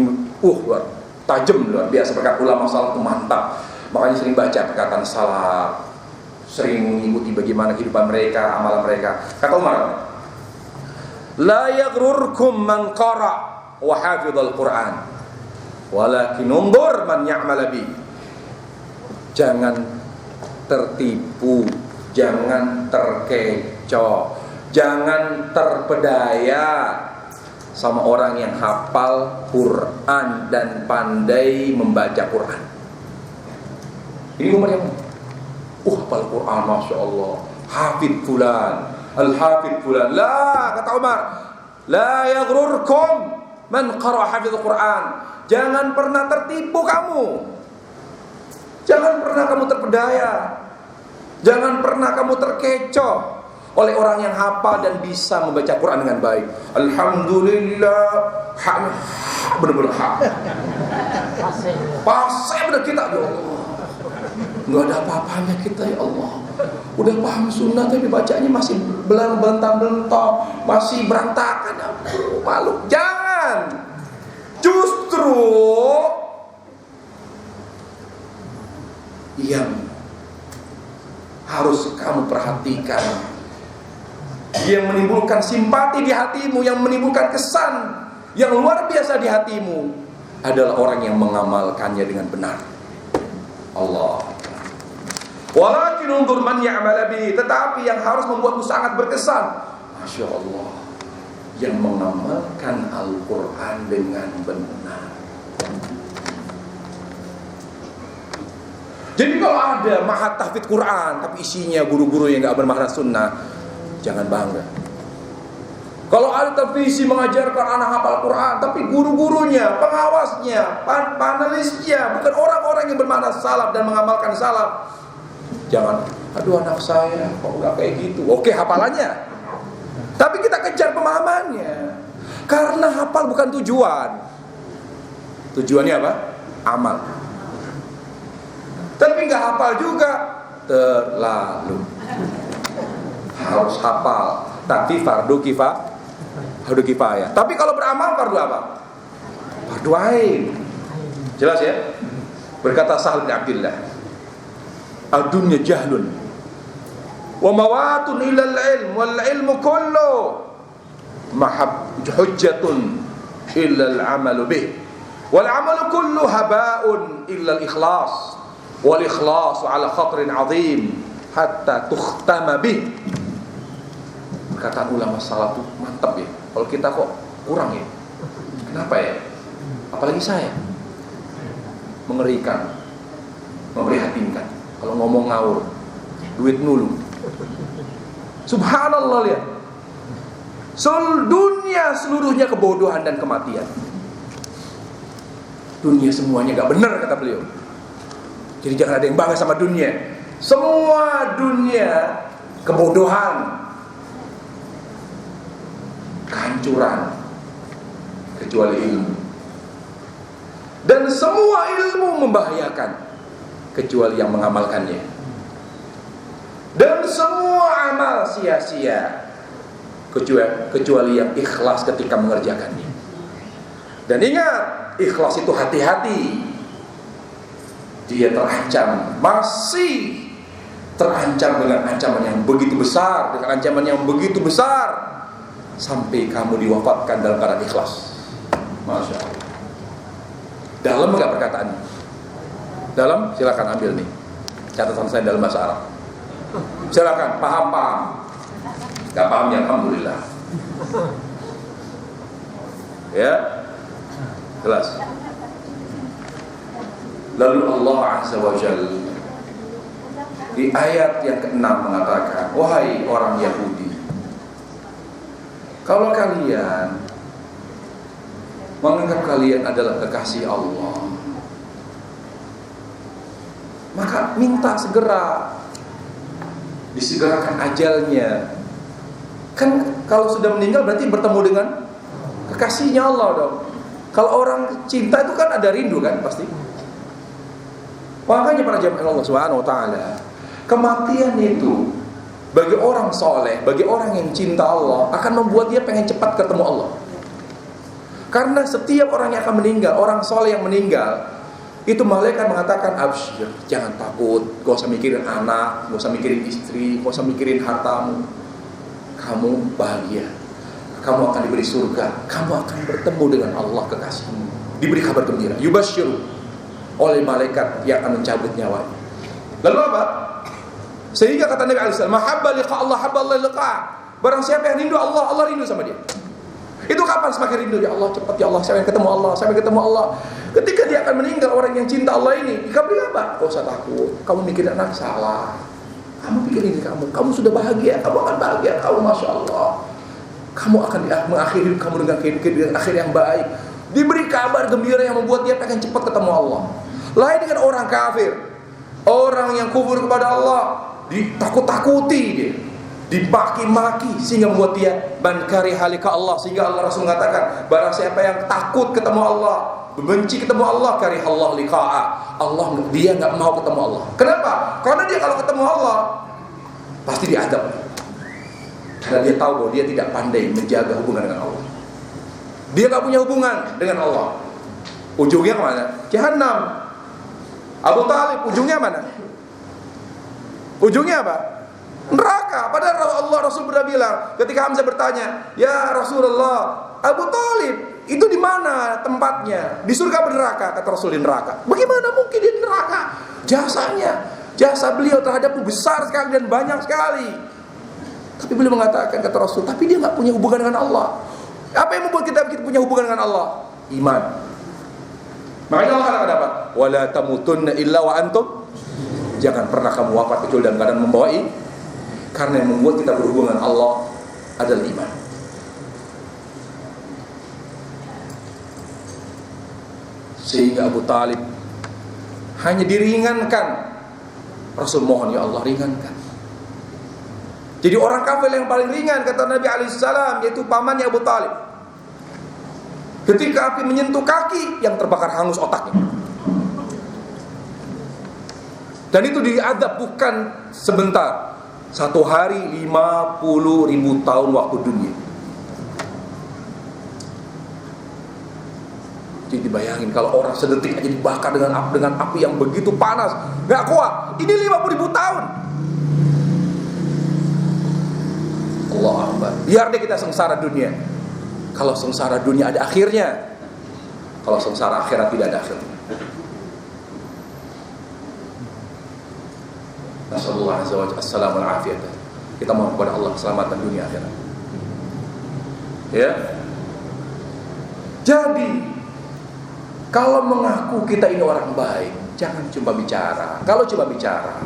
tajam luar biasa. Perkataan ulama salaf itu mantap. Makanya sering baca perkataan salaf, sering mengikuti bagaimana kehidupan mereka, amalan mereka. Kata Umar, la yaghrurkum man qara wa hafizal Qur'an, walakin undur man ya'mal bi. Jangan tertipu, jangan terkecoh, jangan terpedaya sama orang yang hafal Quran dan pandai membaca Quran. Ini Umar yang hafal Quran, Masya Allah, hafid fulan, al-hafid fulan. La, kata Umar, la yaghrurkum man qara hafidh Quran. Jangan pernah tertipu kamu, jangan pernah kamu terpedaya, jangan pernah kamu terkecoh oleh orang yang hafal dan bisa membaca Quran dengan baik. Alhamdulillah, benar-benar pasai benar kita, ya Allah. Nggak ada apa-apanya kita, ya Allah. Udah paham sunnah tapi bacanya masih belantang-belantang, masih berantakan. Malu. Jangan. Justru yang harus kamu perhatikan, yang menimbulkan simpati di hatimu, yang menimbulkan kesan yang luar biasa di hatimu, adalah orang yang mengamalkannya dengan benar. Allah. Walakin undur man ya'mal bi. Tetapi yang harus membuatmu sangat berkesan, Masya Allah, yang mengamalkan Al-Quran dengan benar. Jadi kalau ada mahat tahfidz Quran tapi isinya guru-guru yang gak bermakna sunnah, jangan bangga. Kalau ada televisi mengajarkan anak hafal Quran tapi guru-gurunya, pengawasnya, panelisnya bukan orang-orang yang bermakna salaf dan mengamalkan salaf, jangan, aduh anak saya kok gak kayak gitu. Oke, hafalannya, tapi kita kejar pemahamannya. Karena hafal bukan tujuan. Tujuannya apa? Amal. Tapi gak hafal juga terlalu. Harus hafal, tapi fardu kifayah. Tapi kalau beramal fardu apa? Fardu ain. Jelas ya? Berkata Sahal bin Abdillah, ad-dunya jahlun wa mawatun ilal ilm wal ilmu kullu hujjatun illa al-amalu bih wal amalu kullu haba'un illa al-ikhlas wal ikhlasu ala khatrin azim hatta tukhtama bih. Perkataan ulama salaf itu mantap ya. Kalau kita kok kurang ya. Kenapa ya? Apalagi saya. Mengerikan, memprihatinkan. Kalau ngomong ngawur, duit nulu. Subhanallah, lihat. Dunia seluruhnya kebodohan dan kematian. Dunia semuanya gak benar, kata beliau. Jadi jangan ada yang bangga sama dunia. Semua dunia kebodohan, kehancuran, kecuali ilmu. Dan semua ilmu membahayakan kecuali yang mengamalkannya. Dan semua amal sia-sia kecuali yang ikhlas ketika mengerjakannya. Dan ingat, ikhlas itu hati-hati. Dia terancam, masih terancam dengan ancaman yang begitu besar, sampai kamu diwafatkan dalam keadaan ikhlas. Masya Allah. Dalam enggak perkataannya? Dalam, silakan ambil nih catatan saya dalam bahasa Arab. Silakan, paham. Gak paham ya, alhamdulillah. Ya, jelas. Lalu Allah Azza wa Jalla di ayat yang ke-6 mengatakan, wahai orang Yahudi, kalau kalian menganggap kalian adalah kekasih Allah, maka minta segera disegerakan ajalnya. Kan kalau sudah meninggal berarti bertemu dengan kekasihnya Allah dong. Kalau orang cinta itu kan ada rindu kan pasti. Makanya para jamaah Allah Subhanahu wa taala, kematian itu bagi orang soleh, bagi orang yang cinta Allah akan membuat dia pengen cepat ketemu Allah. Karena setiap orang yang akan meninggal, orang soleh yang meninggal, itu malaikat mengatakan, absyir, jangan takut, gak usah mikirin anak, gak usah mikirin istri, gak usah mikirin hartamu. Kamu bahagia, kamu akan diberi surga, kamu akan bertemu dengan Allah kekasihmu, diberi kabar gembira, yubasyiru, oleh malaikat yang akan mencabut nyawanya. Lalu apa? Sehingga kata Nabi SAW, mahabba liqa Allah, habba Allah liqa. Barang siapa yang rindu Allah, Allah rindu sama dia. Itu kapan semakin rindu? Ya Allah, cepat ya Allah, saya ingin ketemu Allah, saya ingin ketemu Allah. Ketika dia akan meninggal, orang yang cinta Allah ini, dikabari apa? Kau usah takut, kamu mikirin anak salah, kamu pikirin diri kamu sudah bahagia, kamu akan bahagia, kamu Masya Allah, kamu akan mengakhiri hidup kamu dengan akhir yang baik. Diberi kabar gembira yang membuat dia pengen cepat ketemu Allah. Lain dengan orang kafir, orang yang kufur kepada Allah, ditakut-takuti dia, dimaki-maki, sehingga membuat dia bankari halika Allah. Sehingga Allah Rasul mengatakan, barang siapa yang takut ketemu Allah, benci ketemu Allah, karihallah liqa'a, Allah, dia nggak mau ketemu Allah. Kenapa? Karena dia kalau ketemu Allah pasti diadab. Karena dia tahu bahwa dia tidak pandai menjaga hubungan dengan Allah. Dia nggak punya hubungan dengan Allah. Ujungnya kemana? Jahannam. Abu Talib ujungnya mana? Ujungnya apa? Neraka. Padahal Allah Rasul pernah bilang, ketika Hamzah bertanya, ya Rasulullah, Abu Talib itu di mana tempatnya? Di surga atau neraka? Kata Rasul, di neraka. Bagaimana mungkin di neraka? Jasa beliau terhadapku besar sekali dan banyak sekali. Tapi beliau mengatakan, kata Rasul, tapi dia nggak punya hubungan dengan Allah. Apa yang membuat kita punya hubungan dengan Allah? Iman. Makanya Allah katakan apa? Wala tamutunna illa wa antum. Jangan pernah kamu wafat kecuali dalam keadaan membawa iman. Karena yang membuat kita berhubungan dengan Allah adalah iman. Sehingga Abu Talib hanya diringankan. Rasul mohon, ya Allah, ringankan. Jadi orang kafir yang paling ringan, kata Nabi alaihissalam, yaitu pamannya Abu Talib. Ketika api menyentuh kaki, yang terbakar hangus otaknya. Dan itu diadab bukan sebentar. 1 hari 50.000 tahun waktu dunia. Jadi bayangin kalau orang sedetik aja dibakar dengan api yang begitu panas, gak kuat. Ini 50.000 tahun. Allah Akbar. Biar deh kita sengsara dunia. Kalau sengsara dunia ada akhirnya. Kalau sengsara akhirat tidak ada akhirnya. Nasallallahu azza wa jalla assalamu alafiyata. Kita mohon kepada Allah keselamatan dunia akhirat. Ya. Jadi kalau mengaku kita ini orang baik, jangan cuma bicara. Kalau cuma bicara,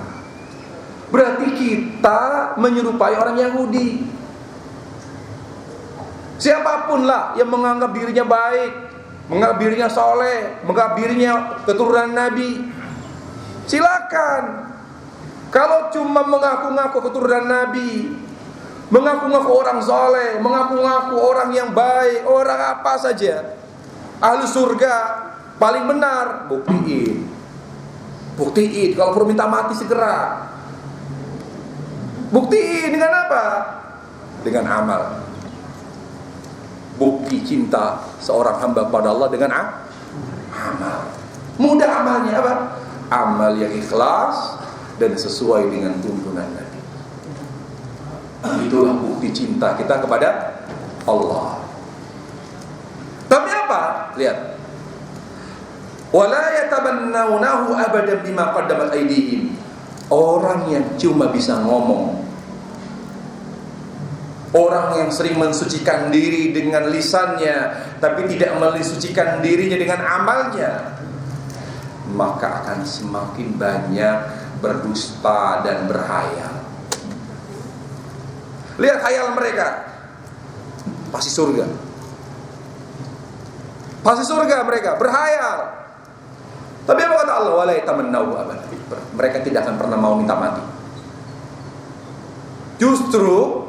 berarti kita menyerupai orang Yahudi. Siapapun lah yang menganggap dirinya baik, menganggap dirinya soleh, menganggap dirinya keturunan Nabi, silakan. Kalau cuma mengaku-ngaku keturunan Nabi, mengaku-ngaku orang soleh, mengaku-ngaku orang yang baik, orang apa saja, ahli surga, paling benar, buktiin. Kalau perlu minta mati segera, buktiin dengan apa? Dengan amal. Bukti cinta seorang hamba pada Allah dengan amal. Mudah amalnya apa? Amal yang ikhlas dan sesuai dengan tuntunan Nabi. Itulah bukti cinta kita kepada Allah. Tapi apa? Lihat. Wala yatabannawnahu abadan bima qaddamat aydihim. Orang yang cuma bisa ngomong, orang yang sering mensucikan diri dengan lisannya tapi tidak mensucikan dirinya dengan amalnya, maka akan semakin banyak berdusta dan berhayal. Lihat khayal mereka, pasti surga. Pasti surga mereka, berhayal. Tapi apa kata Allah? Wala yatamannahu abad. Mereka tidak akan pernah mau minta mati. Justru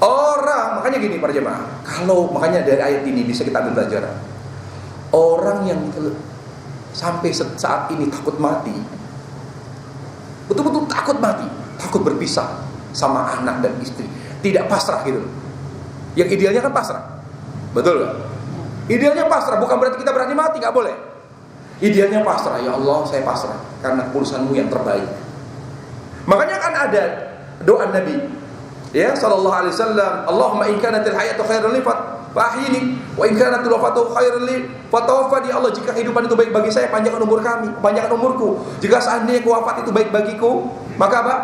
orang, makanya gini para jemaah, kalau makanya dari ayat ini bisa kita ambil pelajaran. Orang yang sampai saat ini takut mati, betul-betul takut mati, takut berpisah sama anak dan istri, tidak pasrah gitu. Yang idealnya kan pasrah, betul gak? Idealnya pasrah, bukan berarti kita berani mati, nggak boleh. Idealnya pasrah, ya Allah saya pasrah karena keputusanmu yang terbaik. Makanya kan ada doa Nabi, ya sallallahu alaihi wasallam, Allahumma in kanatil hayatu khairan li fahyini wa in kanatil wafatu khairan li fatawaffani. Ya Allah, jika kehidupan itu baik bagi saya, panjangkan umur kami, panjangkan umurku. Jika seandainya wafat itu baik bagiku, maka apa?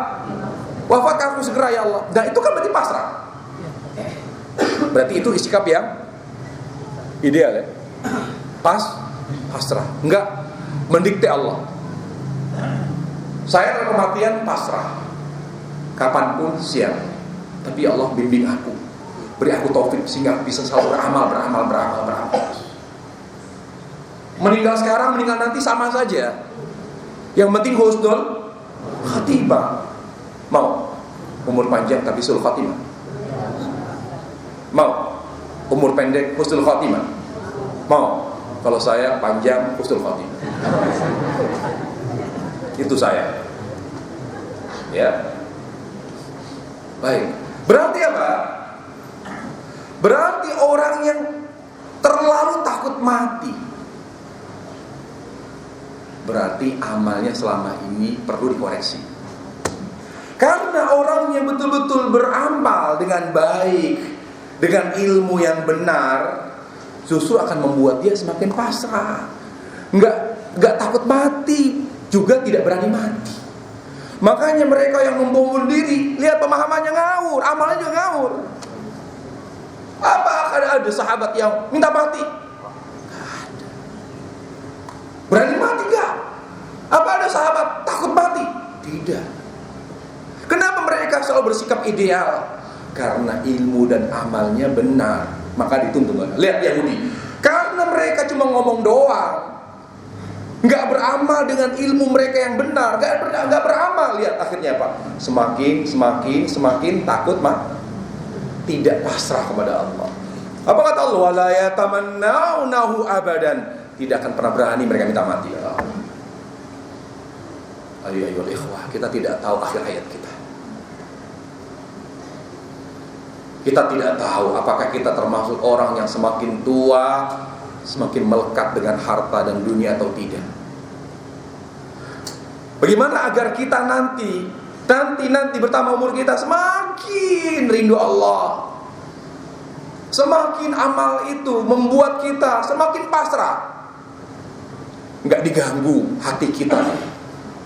Wafatkan aku segera ya Allah. Dan itu kan berarti pasrah. Berarti itu sikap yang ideal ya. Pasrah, enggak mendikte Allah. Saya dalam kematian pasrah, kapanpun siap. Tapi ya Allah bimbing aku, beri aku taufik sehingga bisa selalu beramal. Meninggal sekarang, meninggal nanti sama saja. Yang penting husnul khatimah. Mau umur panjang tapi husnul khatimah? Mau umur pendek husnul khatimah? Mau? Kalau saya panjang husnul khatimah. Itu saya. Ya. Baik. Berarti apa? Berarti orang yang terlalu takut mati, berarti amalnya selama ini perlu dikoreksi. Karena orang yang betul-betul beramal dengan baik, dengan ilmu yang benar, justru akan membuat dia semakin pasrah. Enggak takut mati, juga tidak berani mati. Makanya mereka yang membangun diri, lihat pemahamannya ngawur, amalnya juga ngawur. Apa ada sahabat yang minta mati? Ada. Berani mati enggak? Apa ada sahabat takut mati? Tidak. Kenapa mereka selalu bersikap ideal? Karena ilmu dan amalnya benar, maka dituntut. Lihat Yahudi, karena mereka cuma ngomong doang, nggak beramal dengan ilmu mereka yang benar, nggak beramal. Lihat akhirnya apa? Semakin takut tidak pasrah kepada Allah. Apa kata Allah? Wala yatamannaunahu abadan. Tidak akan pernah berani mereka minta mati. Ayo ikhwah, kita tidak tahu akhir hayat kita. Kita tidak tahu apakah kita termasuk orang yang semakin tua semakin melekat dengan harta dan dunia atau tidak. Bagaimana agar kita nanti bertambah umur kita semakin rindu Allah, semakin amal itu membuat kita semakin pasrah, nggak diganggu hati kita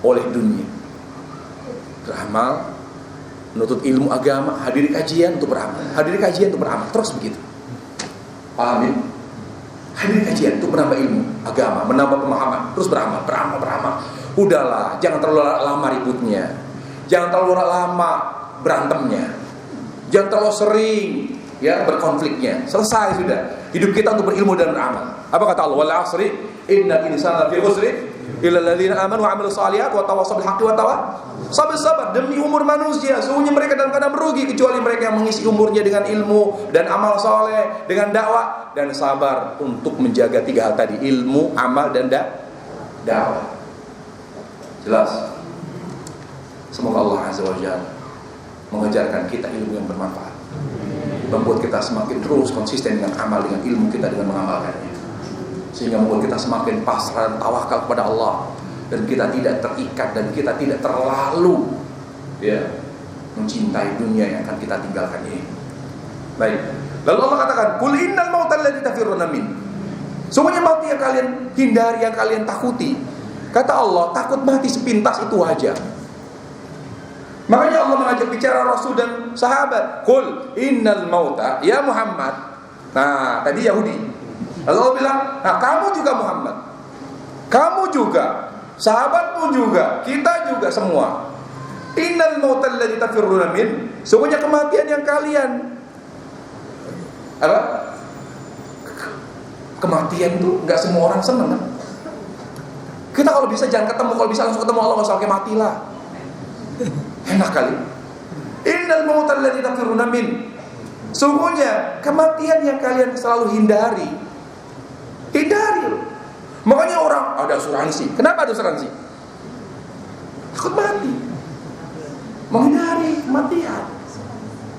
oleh dunia. Beramal, menuntut ilmu agama, hadiri kajian untuk beramal, terus begitu. Paham ya? Hadiri kajian untuk menambah ilmu agama, menambah pemahaman, terus beramal. Udahlah, jangan terlalu lama ributnya, jangan terlalu lama berantemnya, jangan terlalu sering ya berkonfliknya. Selesai sudah. Hidup kita untuk berilmu dan beramal. Apa kata Allah? Wal 'asri innal insana lafi khusr illa alladziina aamanu wa 'amilus shalihaati wa tawassaw bil haqqi wa tawassaw bis sabr. Demi umur manusia, sesungguhnya mereka dalam keadaan merugi kecuali mereka yang mengisi umurnya dengan ilmu dan amal saleh, dengan dakwah dan sabar untuk menjaga tiga hal tadi, ilmu, amal dan dakwah. Jelas. Semoga Allah Azza wa Jalla mengajarkan kita ilmu yang bermanfaat, membuat kita semakin terus konsisten dengan amal, dengan ilmu kita, dengan mengamalkannya, sehingga membuat kita semakin pasrah dan tawakal kepada Allah, dan kita tidak terikat dan kita tidak terlalu mencintai dunia yang akan kita tinggalkan ini. Baik. Lalu Allah katakan, "Qul innal mautal ladzi tafirruna min." Sungguhnya mati yang kalian hindari, yang kalian takuti. Kata Allah, takut mati sepintas itu wajar. Makanya Allah mengajak bicara Rasul dan sahabat, "Qul innal mauta ya Muhammad." Nah, tadi Yahudi. Lalu Allah bilang, "Nah, kamu juga Muhammad. Kamu juga, sahabatmu juga, kita juga semua. Innal mautal ladzi tafirruna min." Sungguhnya kematian yang kalian kematian itu enggak semua orang senang kan? Kita kalau bisa jangan ketemu, kalau bisa langsung ketemu Allah, enggak usah pakai matilah. Enak kali. Innal mautal ladzi tafirruna min. Sungguhnya kematian yang kalian selalu hindari. Makanya orang ada asuransi. Kenapa ada asuransi? Takut mati, menghindari kematian.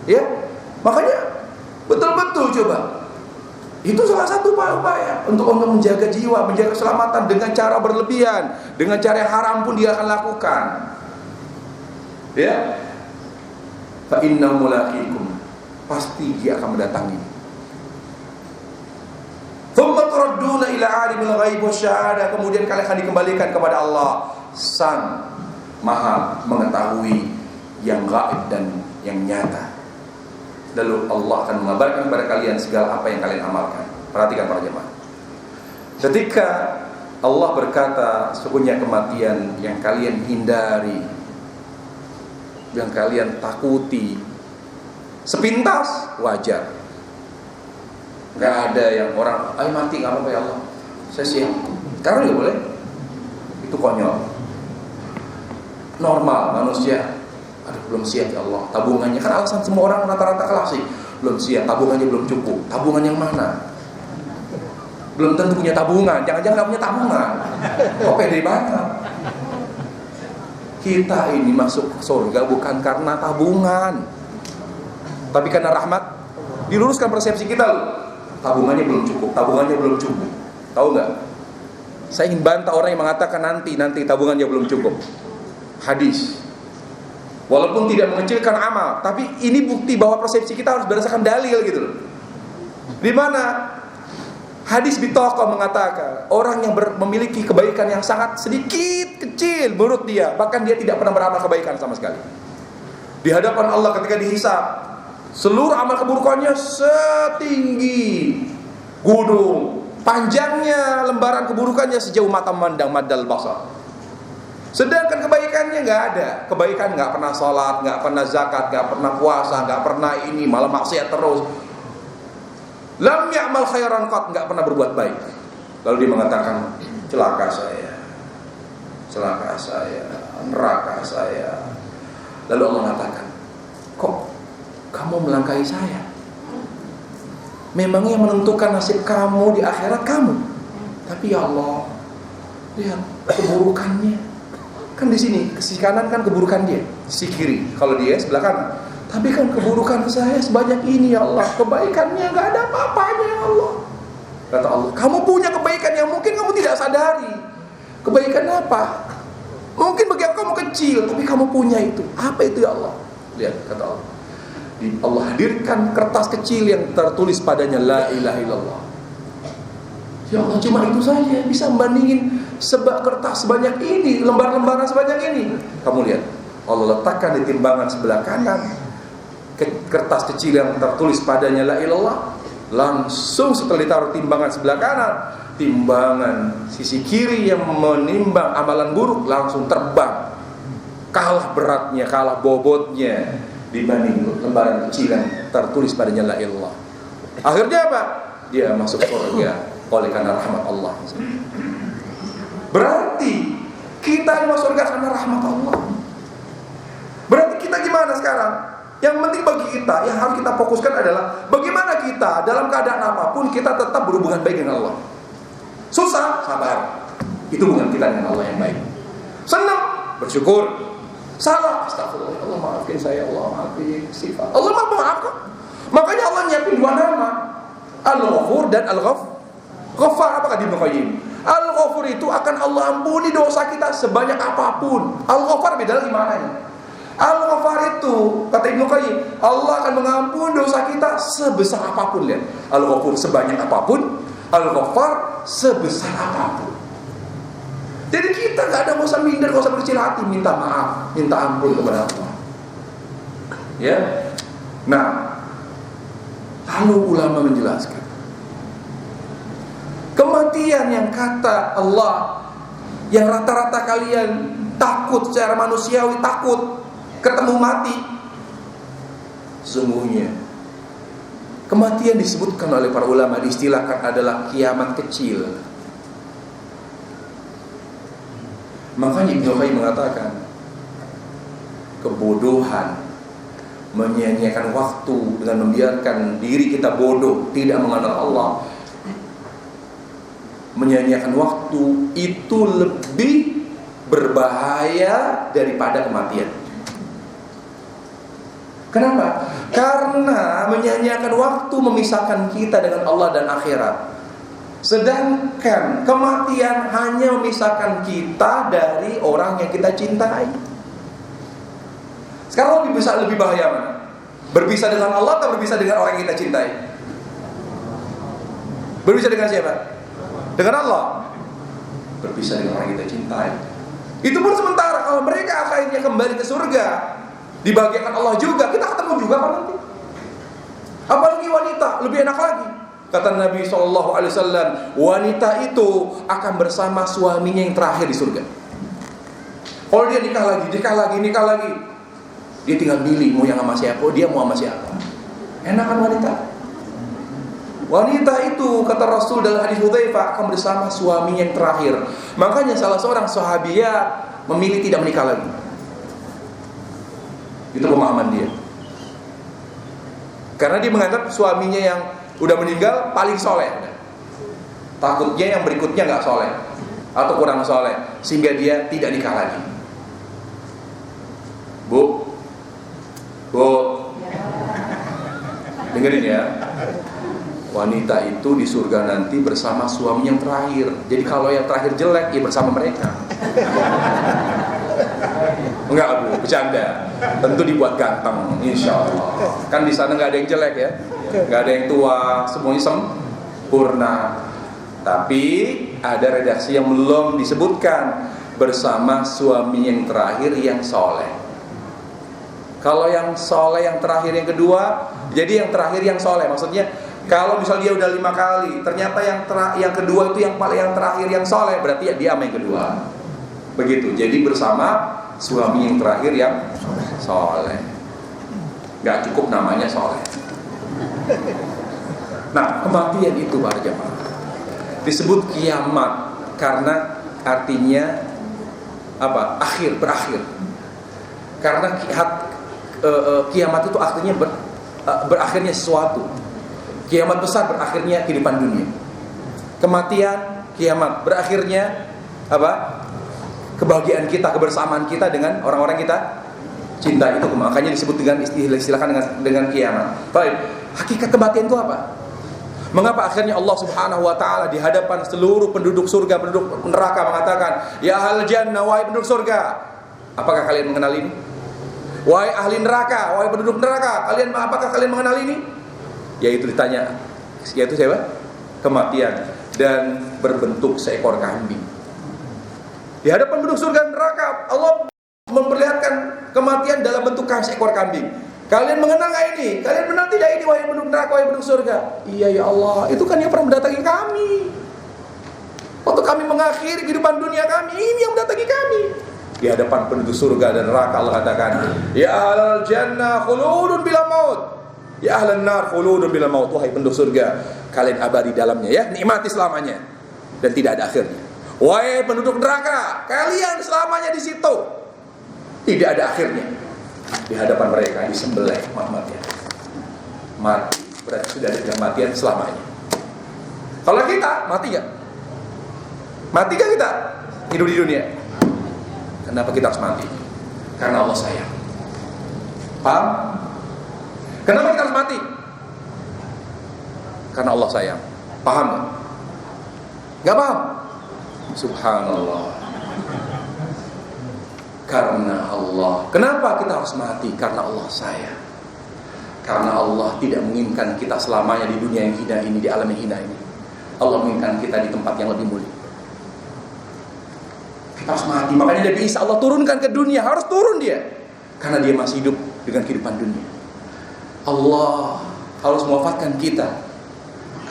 Ya, makanya betul-betul coba Itu salah satu upaya untuk menjaga jiwa, menjaga keselamatan dengan cara berlebihan, dengan cara yang haram pun dia akan lakukan. Ya, fa inna mulaqikum, pasti dia akan mendatangi. Thumma turadduna ila alimil ghaib wasyahadah, kemudian kalian akan dikembalikan kepada Allah, Sang Maha mengetahui yang gaib dan yang nyata. Lalu Allah akan mengabarkan kepada kalian segala apa yang kalian amalkan. Perhatikan para jemaah. Ketika Allah berkata, sesungguhnya kematian yang kalian hindari, yang kalian takuti, sepintas wajar. Gak ada yang orang, ayo mati gak apa-apa ya Allah, saya siap. Karena gak boleh. Itu konyol. Normal manusia, aduh belum siap ya Allah, tabungannya, kan alasan semua orang rata-rata klasik, belum siap, tabungannya belum cukup. Tabungan yang mana? Belum tentu punya tabungan, jangan-jangan gak punya tabungan. Kok pede banget. Kita ini masuk surga bukan karena tabungan, tapi karena rahmat. Diluruskan persepsi kita loh. Tabungannya belum cukup, tabungannya belum cukup. Tahu nggak? Saya ingin bantah orang yang mengatakan nanti tabungannya belum cukup. Hadis. Walaupun tidak mengecilkan amal, tapi ini bukti bahwa persepsi kita harus berdasarkan dalil gitu loh. Di mana hadis bitaqah mengatakan orang yang memiliki kebaikan yang sangat sedikit, kecil menurut dia, bahkan dia tidak pernah beramal kebaikan sama sekali. Di hadapan Allah ketika dihisab, seluruh amal keburukannya setinggi gunung, panjangnya lembaran keburukannya sejauh mata memandang madal basar. Sedangkan kebaikannya nggak ada. Kebaikan nggak pernah sholat, nggak pernah zakat, nggak pernah puasa, nggak pernah ini, malah maksiat terus. Lam ya'mal khairan qat, nggak pernah berbuat baik. Lalu dia mengatakan, celaka saya, neraka saya. Lalu Allah mengatakan, kok kamu melangkahi saya? Memang yang menentukan nasib kamu di akhirat kamu. Tapi ya Allah, lihat keburukannya. Kan di sini, sisi kanan kan keburukan dia, sisi kiri kalau dia sebelah kanan. Tapi kan keburukan saya sebanyak ini ya Allah, kebaikannya nggak ada apa-apanya ya Allah. Kata Allah, kamu punya kebaikan yang mungkin kamu tidak sadari. Kebaikan apa? Mungkin bagi kamu kecil, tapi kamu punya itu. Apa itu ya Allah? Lihat kata Allah. Allah hadirkan kertas kecil yang tertulis padanya la ilaha illallah. Ya Allah, cuma itu saja bisa membandingin sebab kertas sebanyak ini, lembar-lembaran sebanyak ini. Kamu lihat, Allah letakkan di timbangan sebelah kanan kertas kecil yang tertulis padanya la ilallah. Langsung setelah ditaruh timbangan sebelah kanan, timbangan sisi kiri yang menimbang amalan buruk langsung terbang. Kalah beratnya, kalah bobotnya dibanding lembaran kecil yang tertulis padanya la ilallah. Akhirnya apa? Dia masuk surga oleh karena rahmat Allah. Berarti kita masuk surga karena rahmat Allah. Berarti kita gimana sekarang? Yang penting bagi kita, yang harus kita fokuskan adalah bagaimana kita dalam keadaan apapun kita tetap berhubungan baik dengan Allah. Susah, sabar. Itu hubungan kita dengan Allah yang baik. Senang, bersyukur. Salah, astagfirullah, Allah maafkan saya, Allah maafkan sifat. Allah maafkan. Makanya Allah nyiapin dua nama, Al-Ghafur dan Al-Ghaffar. Apa kata Ibnu Qayyim? Al-Ghafur itu akan Allah ampuni dosa kita sebanyak apapun. Al-Ghaffar beda lagi maknanya. Al-Ghaffar itu kata Ibnu Qayyim, Allah akan mengampuni dosa kita sebesar apapun. Lihat, Al-Ghafur sebanyak apapun, Al-Ghaffar sebesar apapun. Jadi kita gak ada, gak usah minder, gak usah berkecil hati, minta maaf, minta ampun kepada Allah. Ya. Nah, lalu ulama menjelaskan kematian yang kata Allah, yang rata-rata kalian takut secara manusiawi, takut ketemu mati. Sungguhnya kematian disebutkan oleh para ulama, diistilahkan adalah kiamat kecil. Makanya Ibnu Qayyim mengatakan kebodohan, menyia-nyiakan waktu dengan membiarkan diri kita bodoh, tidak mengenal Allah, menyia-nyiakan waktu itu lebih berbahaya daripada kematian. Kenapa? Karena menyanyiakan waktu memisahkan kita dengan Allah dan akhirat. Sedangkan kematian hanya memisahkan kita dari orang yang kita cintai. Sekarang lebih bahaya mana? Berpisah dengan Allah atau berpisah dengan orang yang kita cintai? Berpisah dengan siapa? Dengan Allah. Berpisah dengan orang yang kita cintai. Itu pun sementara. Kalau mereka akhirnya kembali ke surga, dibahagiakan Allah juga, kita ketemu juga kan nanti. Apalagi wanita, lebih enak lagi. Kata Nabi SAW, wanita itu akan bersama suaminya yang terakhir di surga. Kalau dia nikah lagi, dia tinggal milih mau yang sama siapa, dia mau sama siapa. Enak kan wanita? Wanita itu, kata Rasul dalam hadis Hudzaifah, akan bersama suaminya yang terakhir. Makanya salah seorang sahabiat memilih tidak menikah lagi. Itu pemahaman dia. Karena dia menganggap suaminya yang udah meninggal paling soleh. Takutnya yang berikutnya gak soleh atau kurang soleh, sehingga dia tidak nikah lagi. Bu, dengerin ya. Wanita itu di surga nanti bersama suami yang terakhir. Jadi kalau yang terakhir jelek, ya bersama mereka. Enggak Bu, bercanda. Tentu dibuat ganteng, insya Allah. Kan di sana nggak ada yang jelek ya, nggak ada yang tua, semuanya sempurna. Tapi ada redaksi yang belum disebutkan, bersama suami yang terakhir yang soleh. Kalau yang soleh yang terakhir yang kedua, jadi yang terakhir yang soleh. Maksudnya kalau misalnya dia udah 5 kali, ternyata yang kedua itu yang terakhir yang soleh, berarti ya dia sama yang kedua. Begitu. Jadi bersama suami yang terakhir yang soleh. Gak cukup namanya soleh. Nah, kematian itu para jemaah disebut kiamat karena artinya apa? Berakhir. Karena kiamat itu artinya berakhirnya sesuatu. Kiamat besar berakhirnya kehidupan dunia. Kematian, kiamat berakhirnya apa? Kebahagiaan kita, kebersamaan kita dengan orang-orang kita cinta. Itu makanya disebut dengan istilahkan dengan kiamat. Baik, hakikat kematian itu apa? Mengapa akhirnya Allah Subhanahu wa taala di hadapan seluruh penduduk surga, penduduk neraka mengatakan, "Ya ahlal jannah, wahai penduduk surga, apakah kalian mengenal ini? Wahai ahli neraka, wahai penduduk neraka, apakah kalian mengenal ini?" Yaitu ditanya, yaitu siapa? Kematian, dan berbentuk seekor kambing. Di hadapan penduduk surga dan neraka, Allah memperlihatkan kematian dalam bentuk seekor kambing. Kalian mengenal gak ini? Kalian mengenal tidak ini, wahai penduduk neraka, wahai penduduk surga? Iya ya Allah, itu kan yang pernah mendatangi kami waktu kami mengakhiri kehidupan dunia kami. Ini yang mendatangi kami. Di hadapan penduduk surga dan neraka Allah katakan, "Ya ahlal jannah khuludun bila maut, ya ahlan nar khuludun bila maut." Wahai penduduk surga, kalian abadi dalamnya ya, nikmati selamanya dan tidak ada akhirnya. Wahai penduduk neraka, kalian selamanya di situ, tidak ada akhirnya. Di hadapan mereka disembelih mati. Berarti sudah ada kematian selamanya. Kalau kita mati gak? Mati gak kita hidup di dunia? Kenapa kita harus mati? Karena Allah sayang. Paham? Kenapa kita harus mati? Karena Allah sayang. Paham gak? Gak paham? Subhanallah. Karena Allah. Kenapa kita harus mati? Karena Allah sayang. Karena Allah tidak menginginkan kita selamanya di dunia yang hina ini, di alam yang hina ini. Allah menginginkan kita di tempat yang lebih mulia. Kita harus mati. Makanya Nabi Isa Allah turunkan ke dunia. Harus turun dia, karena dia masih hidup dengan kehidupan dunia. Allah harus mewafatkan kita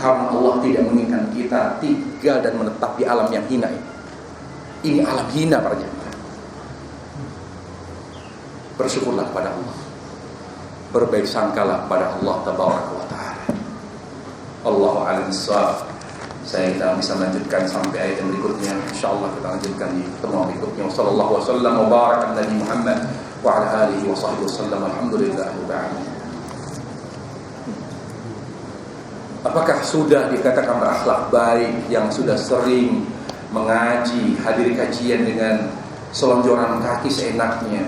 karena Allah tidak menginginkan kita tinggal dan menetap di alam yang hina ini. Ini alam hina para jemaah. Bersyukurlah kepada Allah, berbaik sangkalah kepada Allah Tabaraka wa Ta'ala. Allahu a'lam bissawab. Saya tidak bisa melanjutkan sampai ayat yang berikutnya. InsyaAllah kita lanjutkan di pertemuan berikutnya. Wassallallahu wasallam wa baraka ala Nabi Muhammad wa ala alihi wa sahbihi wasallam. Alhamdulillahirabbil alamin. Apakah sudah dikatakan berakhlak baik yang sudah sering mengaji, hadiri kajian dengan selonjoran kaki seenaknya?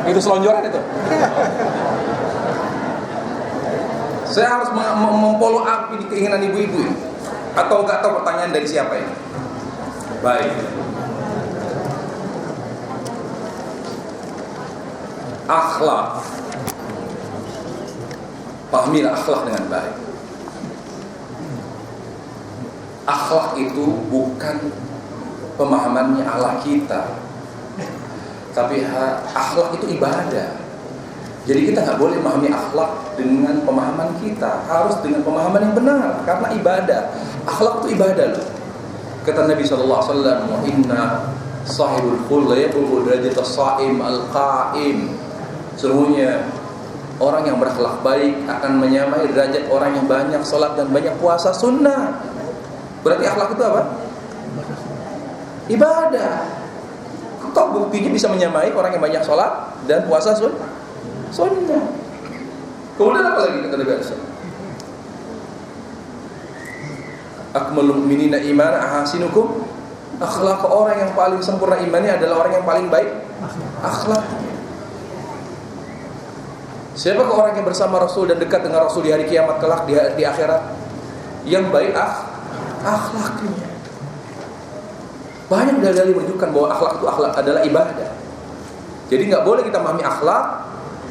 Itu selonjoran itu. Saya harus memfollow up ini keinginan ibu-ibu ya? Atau nggak tahu pertanyaan dari siapa ini? Baik. Akhlak. Pahamilah akhlak dengan baik. Akhlak itu bukan pemahamannya Allah kita, tapi akhlak itu ibadah. Jadi kita nggak boleh memahami akhlak dengan pemahaman kita, harus dengan pemahaman yang benar, karena ibadah. Akhlak itu ibadah loh. Kata Nabi SAW, wa inna sahibul khulq yablugu derajat as-shaim al-qaim. Sesungguhnya orang yang berakhlak baik akan menyamai derajat orang yang banyak salat dan banyak puasa sunnah. Berarti akhlak itu apa? Ibadah. Kok buktinya bisa menyamai orang yang banyak salat dan puasa sunnah? Kemudian apa lagi kata Nabi SAW? Akmalul mu'minina imana ahasinukum akhlak. Orang yang paling sempurna imannya adalah orang yang paling baik akhlak. Siapakah orang yang bersama Rasul dan dekat dengan Rasul di hari kiamat kelak di akhirat? Yang baik akhlaknya. Banyak dalil menunjukkan bahwa akhlak itu adalah ibadah. Jadi nggak boleh kita memahami akhlak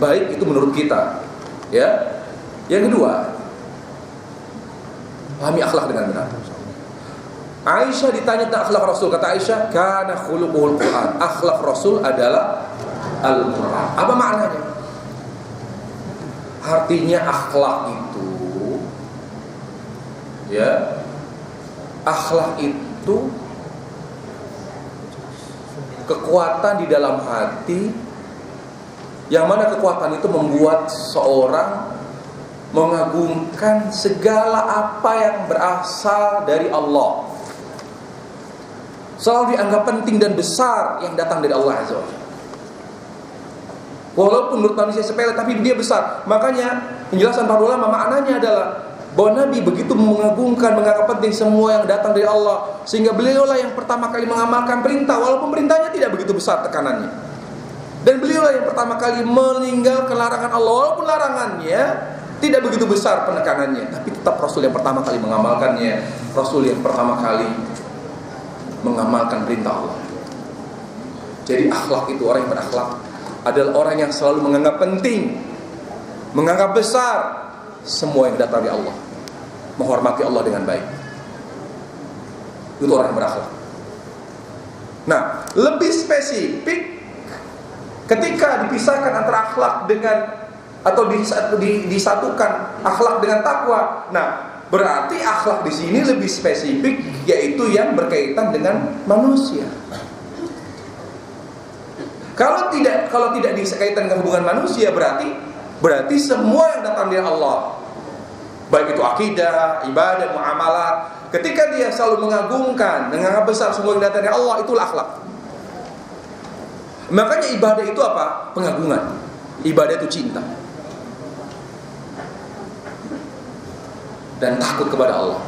baik itu menurut kita. Ya. Yang kedua, pahami akhlak dengan benar. Aisyah ditanya tentang akhlak Rasul, kata Aisyah, kana khuluquhul Quran. Akhlak Rasul adalah Al-Quran. Apa maknanya? Artinya akhlak itu, ya, akhlak itu kekuatan di dalam hati, yang mana kekuatan itu membuat seorang mengagungkan segala apa yang berasal dari Allah. Selalu dianggap penting dan besar yang datang dari Allah Azza wa Jalla. Walaupun menurut manusia sepele, tapi dia besar. Makanya penjelasan para ulama maknanya adalah bahwa Nabi begitu mengagungkan, menganggap penting semua yang datang dari Allah, sehingga beliaulah yang pertama kali mengamalkan perintah, walaupun perintahnya tidak begitu besar tekanannya. Dan beliaulah yang pertama kali meninggalkan larangan Allah, walaupun larangannya tidak begitu besar penekanannya, tapi tetap Rasul yang pertama kali mengamalkannya, Rasul yang pertama kali mengamalkan perintah Allah. Jadi akhlak itu, orang yang berakhlak adalah orang yang selalu menganggap penting, menganggap besar semua yang datang dari Allah, menghormati Allah dengan baik. Itu orang yang berakhlak. Nah, lebih spesifik ketika dipisahkan antara akhlak dengan, atau disatukan akhlak dengan takwa. Nah, berarti akhlak di sini lebih spesifik, yaitu yang berkaitan dengan manusia. Kalau tidak dikaitkan dengan hubungan manusia, berarti semua yang datang dari Allah, baik itu akidah, ibadah, muamalat, ketika dia selalu mengagungkan, menganggap besar semua yang datang dari Allah, itulah akhlak. Makanya ibadah itu apa? Pengagungan. Ibadah itu cinta dan takut kepada Allah.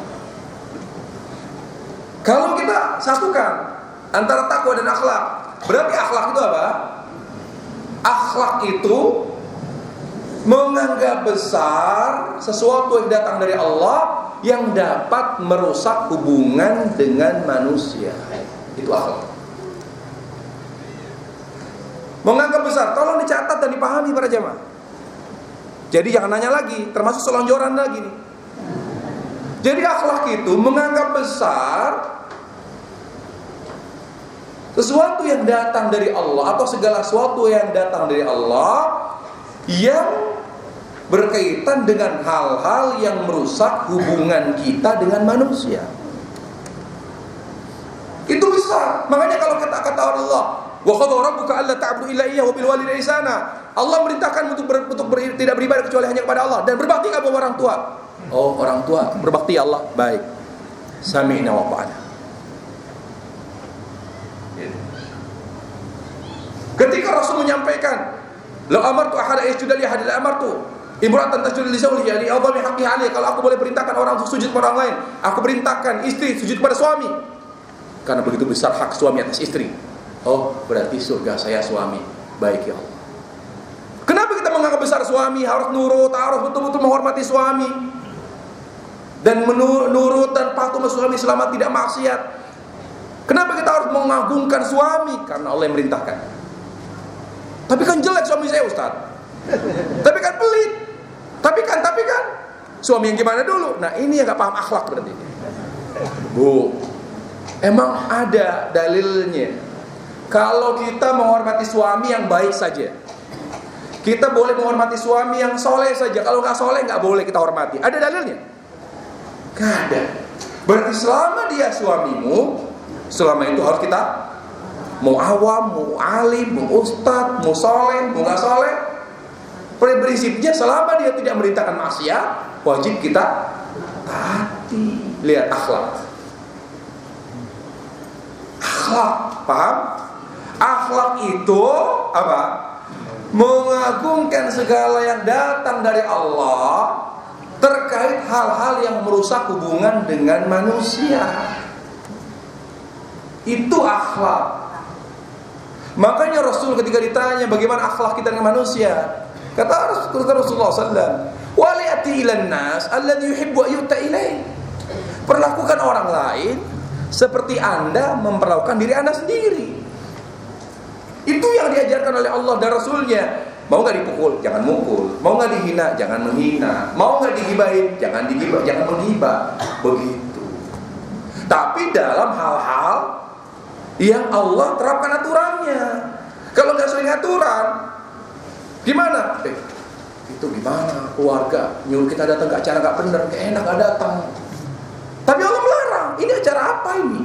Kalau kita satukan antara takwa dan akhlak, berarti akhlak itu apa? Akhlak itu menganggap besar sesuatu yang datang dari Allah yang dapat merusak hubungan dengan manusia. Itu akhlak. Menganggap besar, tolong dicatat dan dipahami para jamaah. Jadi jangan nanya lagi, termasuk selonjoran lagi nih. Jadi akhlak itu menganggap besar sesuatu yang datang dari Allah, atau segala sesuatu yang datang dari Allah yang berkaitan dengan hal-hal yang merusak hubungan kita dengan manusia. Itu besar. Makanya kalau kata Allah, wa qadara rabbuka alla ta'budu illa iyyahu wa bil walidayni ihsana. Allah merintahkan untuk tidak beribadah kecuali hanya kepada Allah, dan berbakti kepada orang tua. Oh, orang tua berbakti Allah, baik. Sami'na wa ata'na. Ketika Rasul menyampaikan, la amartu ahada yasjuda li ahadil amartu, Imra'atan tasjudu li zawjiha li a'dhami haqqiha 'alayha. Kalau aku boleh perintahkan orang untuk sujud kepada orang lain, aku perintahkan istri sujud kepada suami. Karena begitu besar hak suami atas istri. Oh, berarti surga saya suami. Baik ya Allah. Kenapa kita menganggap besar suami? Harus nurut, harus betul-betul menghormati suami. Dan menurut dan patuh sama suami selama tidak maksiat. Kenapa kita harus mengagungkan suami? Karena Allah yang merintahkan. Tapi kan jelek suami saya, Ustaz. Tapi kan pelit. Tapi kan suami yang gimana dulu? Nah, ini yang gak paham akhlak berarti. Bu, emang ada dalilnya. Kalau kita menghormati suami yang baik saja, kita boleh menghormati suami yang soleh saja. Kalau gak soleh gak boleh kita hormati. Ada dalilnya? Gak ada. Berarti selama dia suamimu, selama itu harus kita, mau awam, mau alim, mau ustad, mau soleh, mau gak soleh, prinsipnya selama dia tidak merintahkan maksiat, wajib kita taati. Lihat akhlak. Akhlak, paham? Akhlak itu apa? Mengagungkan segala yang datang dari Allah terkait hal-hal yang merusak hubungan dengan manusia. Itu akhlak. Makanya Rasul ketika ditanya bagaimana akhlak kita dengan manusia, kata Rasulullah SAW, "Wali'ati ilan nas alladhi yuhibbu ayyuta ilaih." Perlakukan orang lain seperti Anda memperlakukan diri Anda sendiri. Itu yang diajarkan oleh Allah dan Rasulnya. Mau gak dipukul? Jangan mukul. Mau gak dihina? Jangan menghina. Mau gak digibahin? Jangan digibah, jangan menggibah. Begitu. Tapi dalam hal-hal yang Allah terapkan aturannya. Kalau gak sesuai aturan, gimana? Itu gimana? Keluarga nyuruh kita datang ke acara gak bener, gak enak gak datang. Tapi Allah melarang. Ini acara apa ini?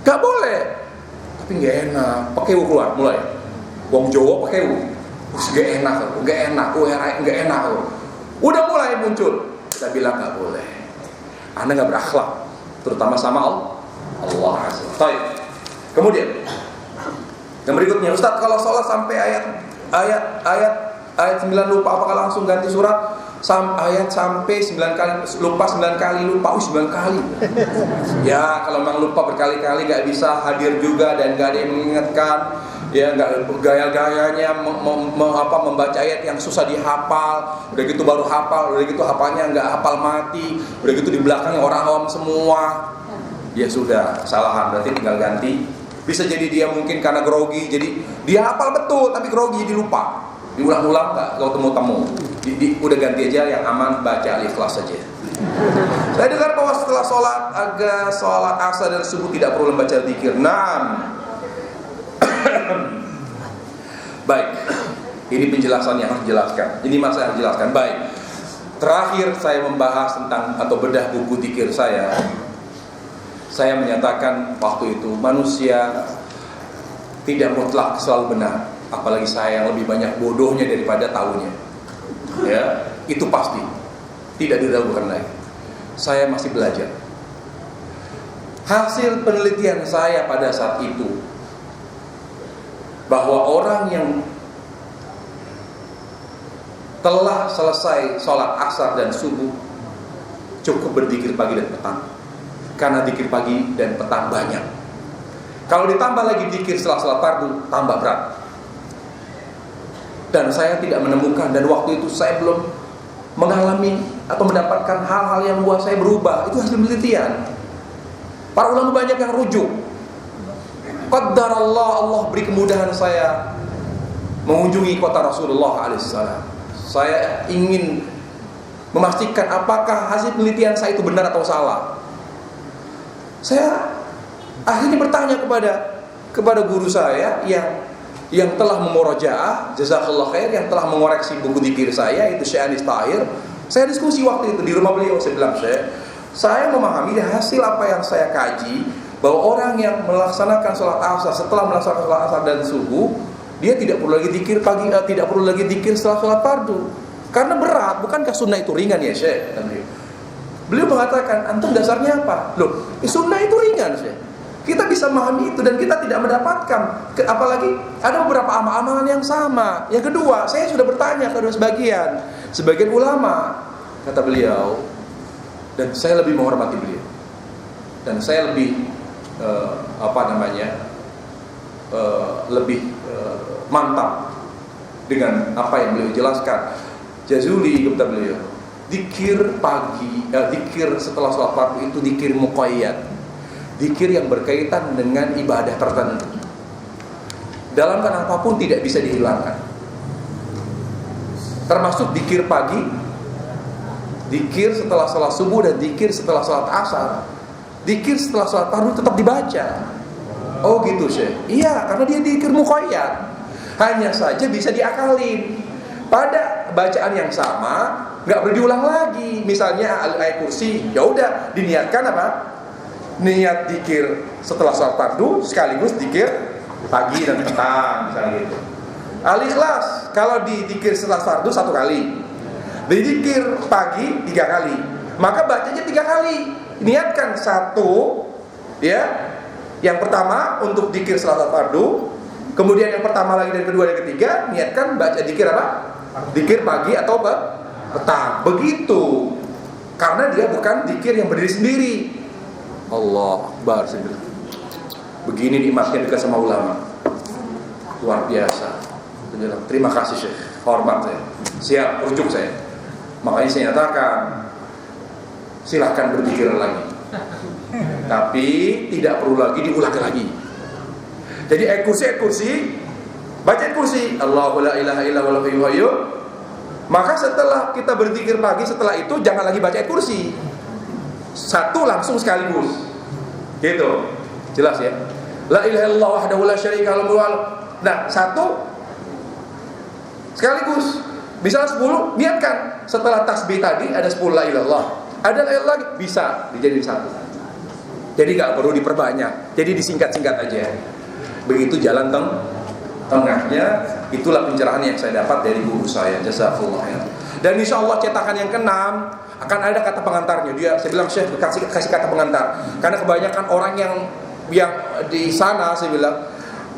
Gak boleh. Tapi gak enak. Pakai keluar mulai. Wong Jawa pakai gak enak. Udah mulai muncul. Kita bilang gak boleh. Anda gak berakhlak, terutama sama Allah. Baik. Kemudian yang berikutnya, Ustaz, kalau sholat sampai ayat 9 lupa, apakah langsung ganti surat? Ayat sampai 9 kali lupa, 9 kali lupa, 9 kali. Ya, kalau memang lupa berkali-kali gak bisa hadir juga dan gak ada yang mengingatkan. Ya, nggak gaya-gayanya membaca ayat yang susah dihafal, udah gitu baru hafal, udah gitu hafalnya nggak hafal mati, udah gitu di belakangnya orang awam semua. Ya sudah, kesalahan, berarti tinggal ganti. Bisa jadi dia mungkin karena grogi, jadi dia hafal betul tapi grogi jadi lupa. Diulang-ulang nggak kalau temu-temu. Udah ganti aja yang aman, baca Al-Ikhlas saja. Saya dengar bahwa setelah sholat asar dan subuh tidak perlu membaca zikir. Baik, ini penjelasan yang harus dijelaskan. Ini masa yang harus dijelaskan. Baik, terakhir saya membahas tentang atau bedah buku zikir saya. Saya menyatakan waktu itu manusia tidak mutlak selalu benar. Apalagi saya yang lebih banyak bodohnya daripada tahunya. Ya, itu pasti. Tidak diragukan lagi. Saya masih belajar. Hasil penelitian saya pada saat itu, bahwa orang yang telah selesai sholat asar dan subuh cukup berzikir pagi dan petang. Karena zikir pagi dan petang banyak. Kalau ditambah lagi zikir setelah sholat fardu, tambah berat. Dan saya tidak menemukan, dan waktu itu saya belum mengalami atau mendapatkan hal-hal yang membuat saya berubah. Itu hasil penelitian. Para ulama banyak yang rujuk. Qaddarallah, Allah beri kemudahan saya mengunjungi kota Rasulullah alaihissalam. Saya ingin memastikan apakah hasil penelitian saya itu benar atau salah. Saya akhirnya bertanya kepada guru saya yang telah memurajaah, jazakallah khair, yang telah mengoreksi buku zikir saya, itu Syekh Anis Tahir. Saya diskusi waktu itu di rumah beliau. Saya bilang, saya memahami hasil apa yang saya kaji, bahwa orang yang melaksanakan sholat asar setelah melaksanakan sholat asar dan subuh, dia tidak perlu lagi zikir pagi, tidak perlu lagi zikir setelah sholat fardu. Karena berat. Bukankah sunnah itu ringan ya Syekh? Beliau mengatakan, antum dasarnya apa? Loh, sunnah itu ringan Syekh. Kita bisa memahami itu dan kita tidak mendapatkan. Apalagi ada beberapa amalan yang sama. Yang kedua, saya sudah bertanya ke sebagian. Sebagian ulama, kata beliau, dan saya lebih menghormati beliau, dan saya lebih lebih mantap dengan apa yang beliau jelaskan. Jazuli, kata beliau, zikir pagi, zikir setelah sholat fardu itu zikir muqayyad, zikir yang berkaitan dengan ibadah tertentu. Dalam keadaan apapun tidak bisa dihilangkan. Termasuk zikir pagi, zikir setelah sholat subuh, dan zikir setelah sholat asar. Zikir setelah sholat fardu tetap dibaca. Oh gitu Syekh. Iya, karena dia zikir muqayyad. Hanya saja bisa diakalin. Pada bacaan yang sama, nggak perlu diulang lagi. Misalnya ayat kursi, ya udah diniatkan apa? Niat zikir setelah sholat fardu sekaligus zikir pagi dan petang, misalnya gitu. Al-Ikhlas kalau di zikir setelah fardu 1 kali, di zikir pagi 3 kali, maka bacanya 3 kali. Niatkan 1, ya, yang pertama untuk zikir setelah fardu, kemudian yang pertama lagi dan kedua dan ketiga niatkan baca zikir apa? Zikir pagi atau petang. Begitu. Karena dia bukan zikir yang berdiri sendiri. Allah Akbar. Begini nikmatnya dekat sama ulama. Luar biasa. Terima kasih Syekh. Hormat saya. Siap, rujuk saya. Makanya saya nyatakan, silahkan berzikir lagi. Tapi tidak perlu lagi diulang lagi. Jadi ayat kursi, baca ayat kursi, Allahu la ilaha illa huwal hayyul qayyum. Maka setelah kita berzikir pagi, setelah itu jangan lagi baca ayat kursi. 1 langsung sekaligus. Gitu. Jelas ya? La ilaha illallah wahdahu la syarika lahu. Nah, 1 sekaligus. Bisa 10, niatkan. Setelah tasbih tadi ada 10 la ilaha illallah. Ada la ilaha lagi, bisa dijadiin 1. Jadi gak perlu diperbanyak. Jadi disingkat-singkat aja. Begitu jalan tengahnya. Itulah pencerahan yang saya dapat dari guru saya. Jazakallah khair. Dan insya Allah cetakan yang ke-6 akan ada kata pengantarnya. Saya bilang Syekh kasih kata pengantar. Karena kebanyakan orang yang di sana, saya bilang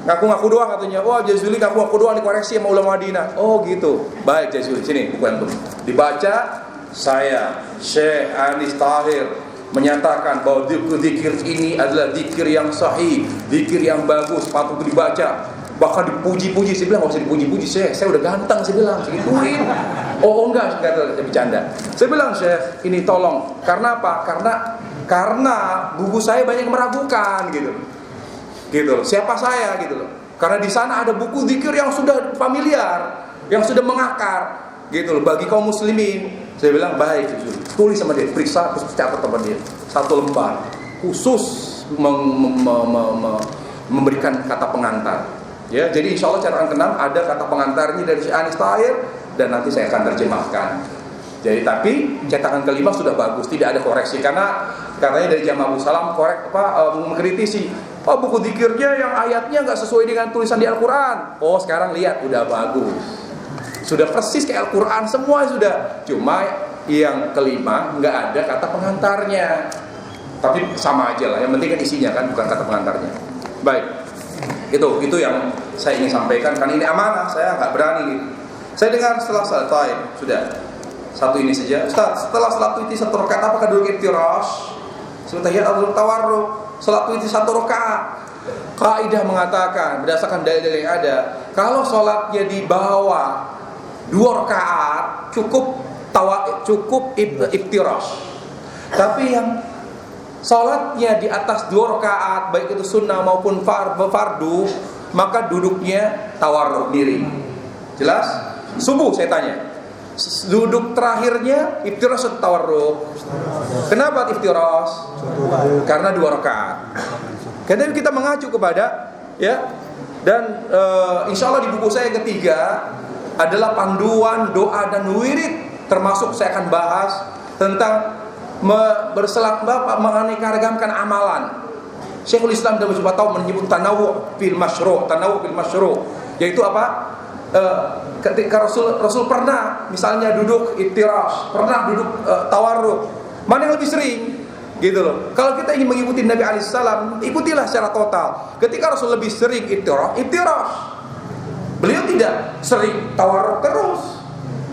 ngaku-ngaku doang katanya. Wah Jazuli ngaku-ngaku doang, dikoreksi sama ulama Madinah. Oh gitu. Baik Jazuli, sini buku yang dibaca. Saya Syekh Anis Tahir menyatakan bahwa zikir ini adalah zikir yang sahih, zikir yang bagus, patut dibaca, bahkan dipuji-puji. Saya bilang nggak usah dipuji-puji, saya udah ganteng, saya bilang segituin. Oh enggak, saya bercanda. Saya bilang Syekh ini tolong, karena apa? Karena buku saya banyak meragukan gitu. Siapa saya gitu loh. Karena di sana ada buku zikir yang sudah familiar, yang sudah mengakar gitu loh bagi kaum muslimin. Saya bilang baik, tulis sama dia, periksa terus catat sama dia 1 lembar khusus memberikan kata pengantar. Ya, jadi insya Allah catatan ke-6 ada kata pengantarnya dari Syekh Anis Tahir dan nanti saya akan terjemahkan. Jadi tapi cetakan ke-5 sudah bagus, tidak ada koreksi karena katanya dari Jam' Abu Salam mengkritisi. Oh buku zikirnya yang ayatnya nggak sesuai dengan tulisan di Al-Quran. Oh sekarang lihat udah bagus. Sudah persis kayak Al-Quran semua sudah. Cuma yang ke-5 nggak ada kata pengantarnya. Tapi sama aja lah. Yang penting kan isinya kan, bukan kata pengantarnya. Baik. Itu yang saya ingin sampaikan. Karena ini amanah, saya nggak berani. Saya dengar setelah selesai sudah 1 ini saja. Ustaz, setelah salat witir 1 rakaat apakah duduk iftirash? Sebentar atau tawarruk. Salat witir 1 rakaat. Kaidah mengatakan berdasarkan dalil-dalil yang ada, kalau salatnya di bawah 2 rakaat cukup iftirash. Tapi yang salatnya di atas 2 rakaat baik itu sunnah maupun fardu, maka duduknya tawarruk diri. Jelas? Subuh saya tanya. Duduk terakhirnya iftirash atau tawarruk? Kenapa iftirash? Karena 2 rakaat. Karena kita mengacu kepada ya. Dan insya Allah di buku saya yang ketiga adalah panduan doa dan wirid, termasuk saya akan bahas tentang menganeka-ragamkan amalan. Syekhul Islam dalam beberapa tahun menyebut tanawu fil masyru', yaitu apa? Ketika Rasul pernah misalnya duduk iftirash, pernah duduk tawarruk, mana yang lebih sering? Gitu loh. Kalau kita ingin mengikuti Nabi alaihissalam, ikutilah secara total. Ketika Rasul lebih sering iftirash. Beliau tidak sering tawarruk terus.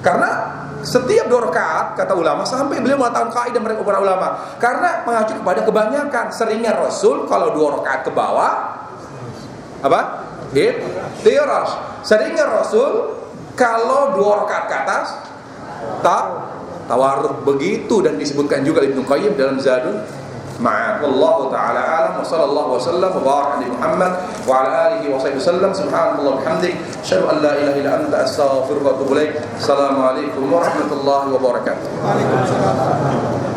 Karena setiap 2 rakaat kata ulama, sampai beliau mengatakan kaidah mereka para ulama, karena mengacu kepada kebanyakan. Seringnya Rasul kalau 2 rakaat ke bawah apa? Tiras. Seringnya Rasul kalau 2 rakaat ke atas tawarruk, begitu, dan disebutkan juga Ibnu Qayyim dalam Zadul Ma'ad. Wallahu ta'ala alam, wa sallallahu wa sallam wa baraka ala Muhammad wa ala alihi wa sahbihi wasallam. Subhanallah bihamdik, asyhadu an la ilaha illa anta, astaghfiruka wa atubu ilaik. Assalamualaikum warahmatullahi wabarakatuh. Waalaikumsalam.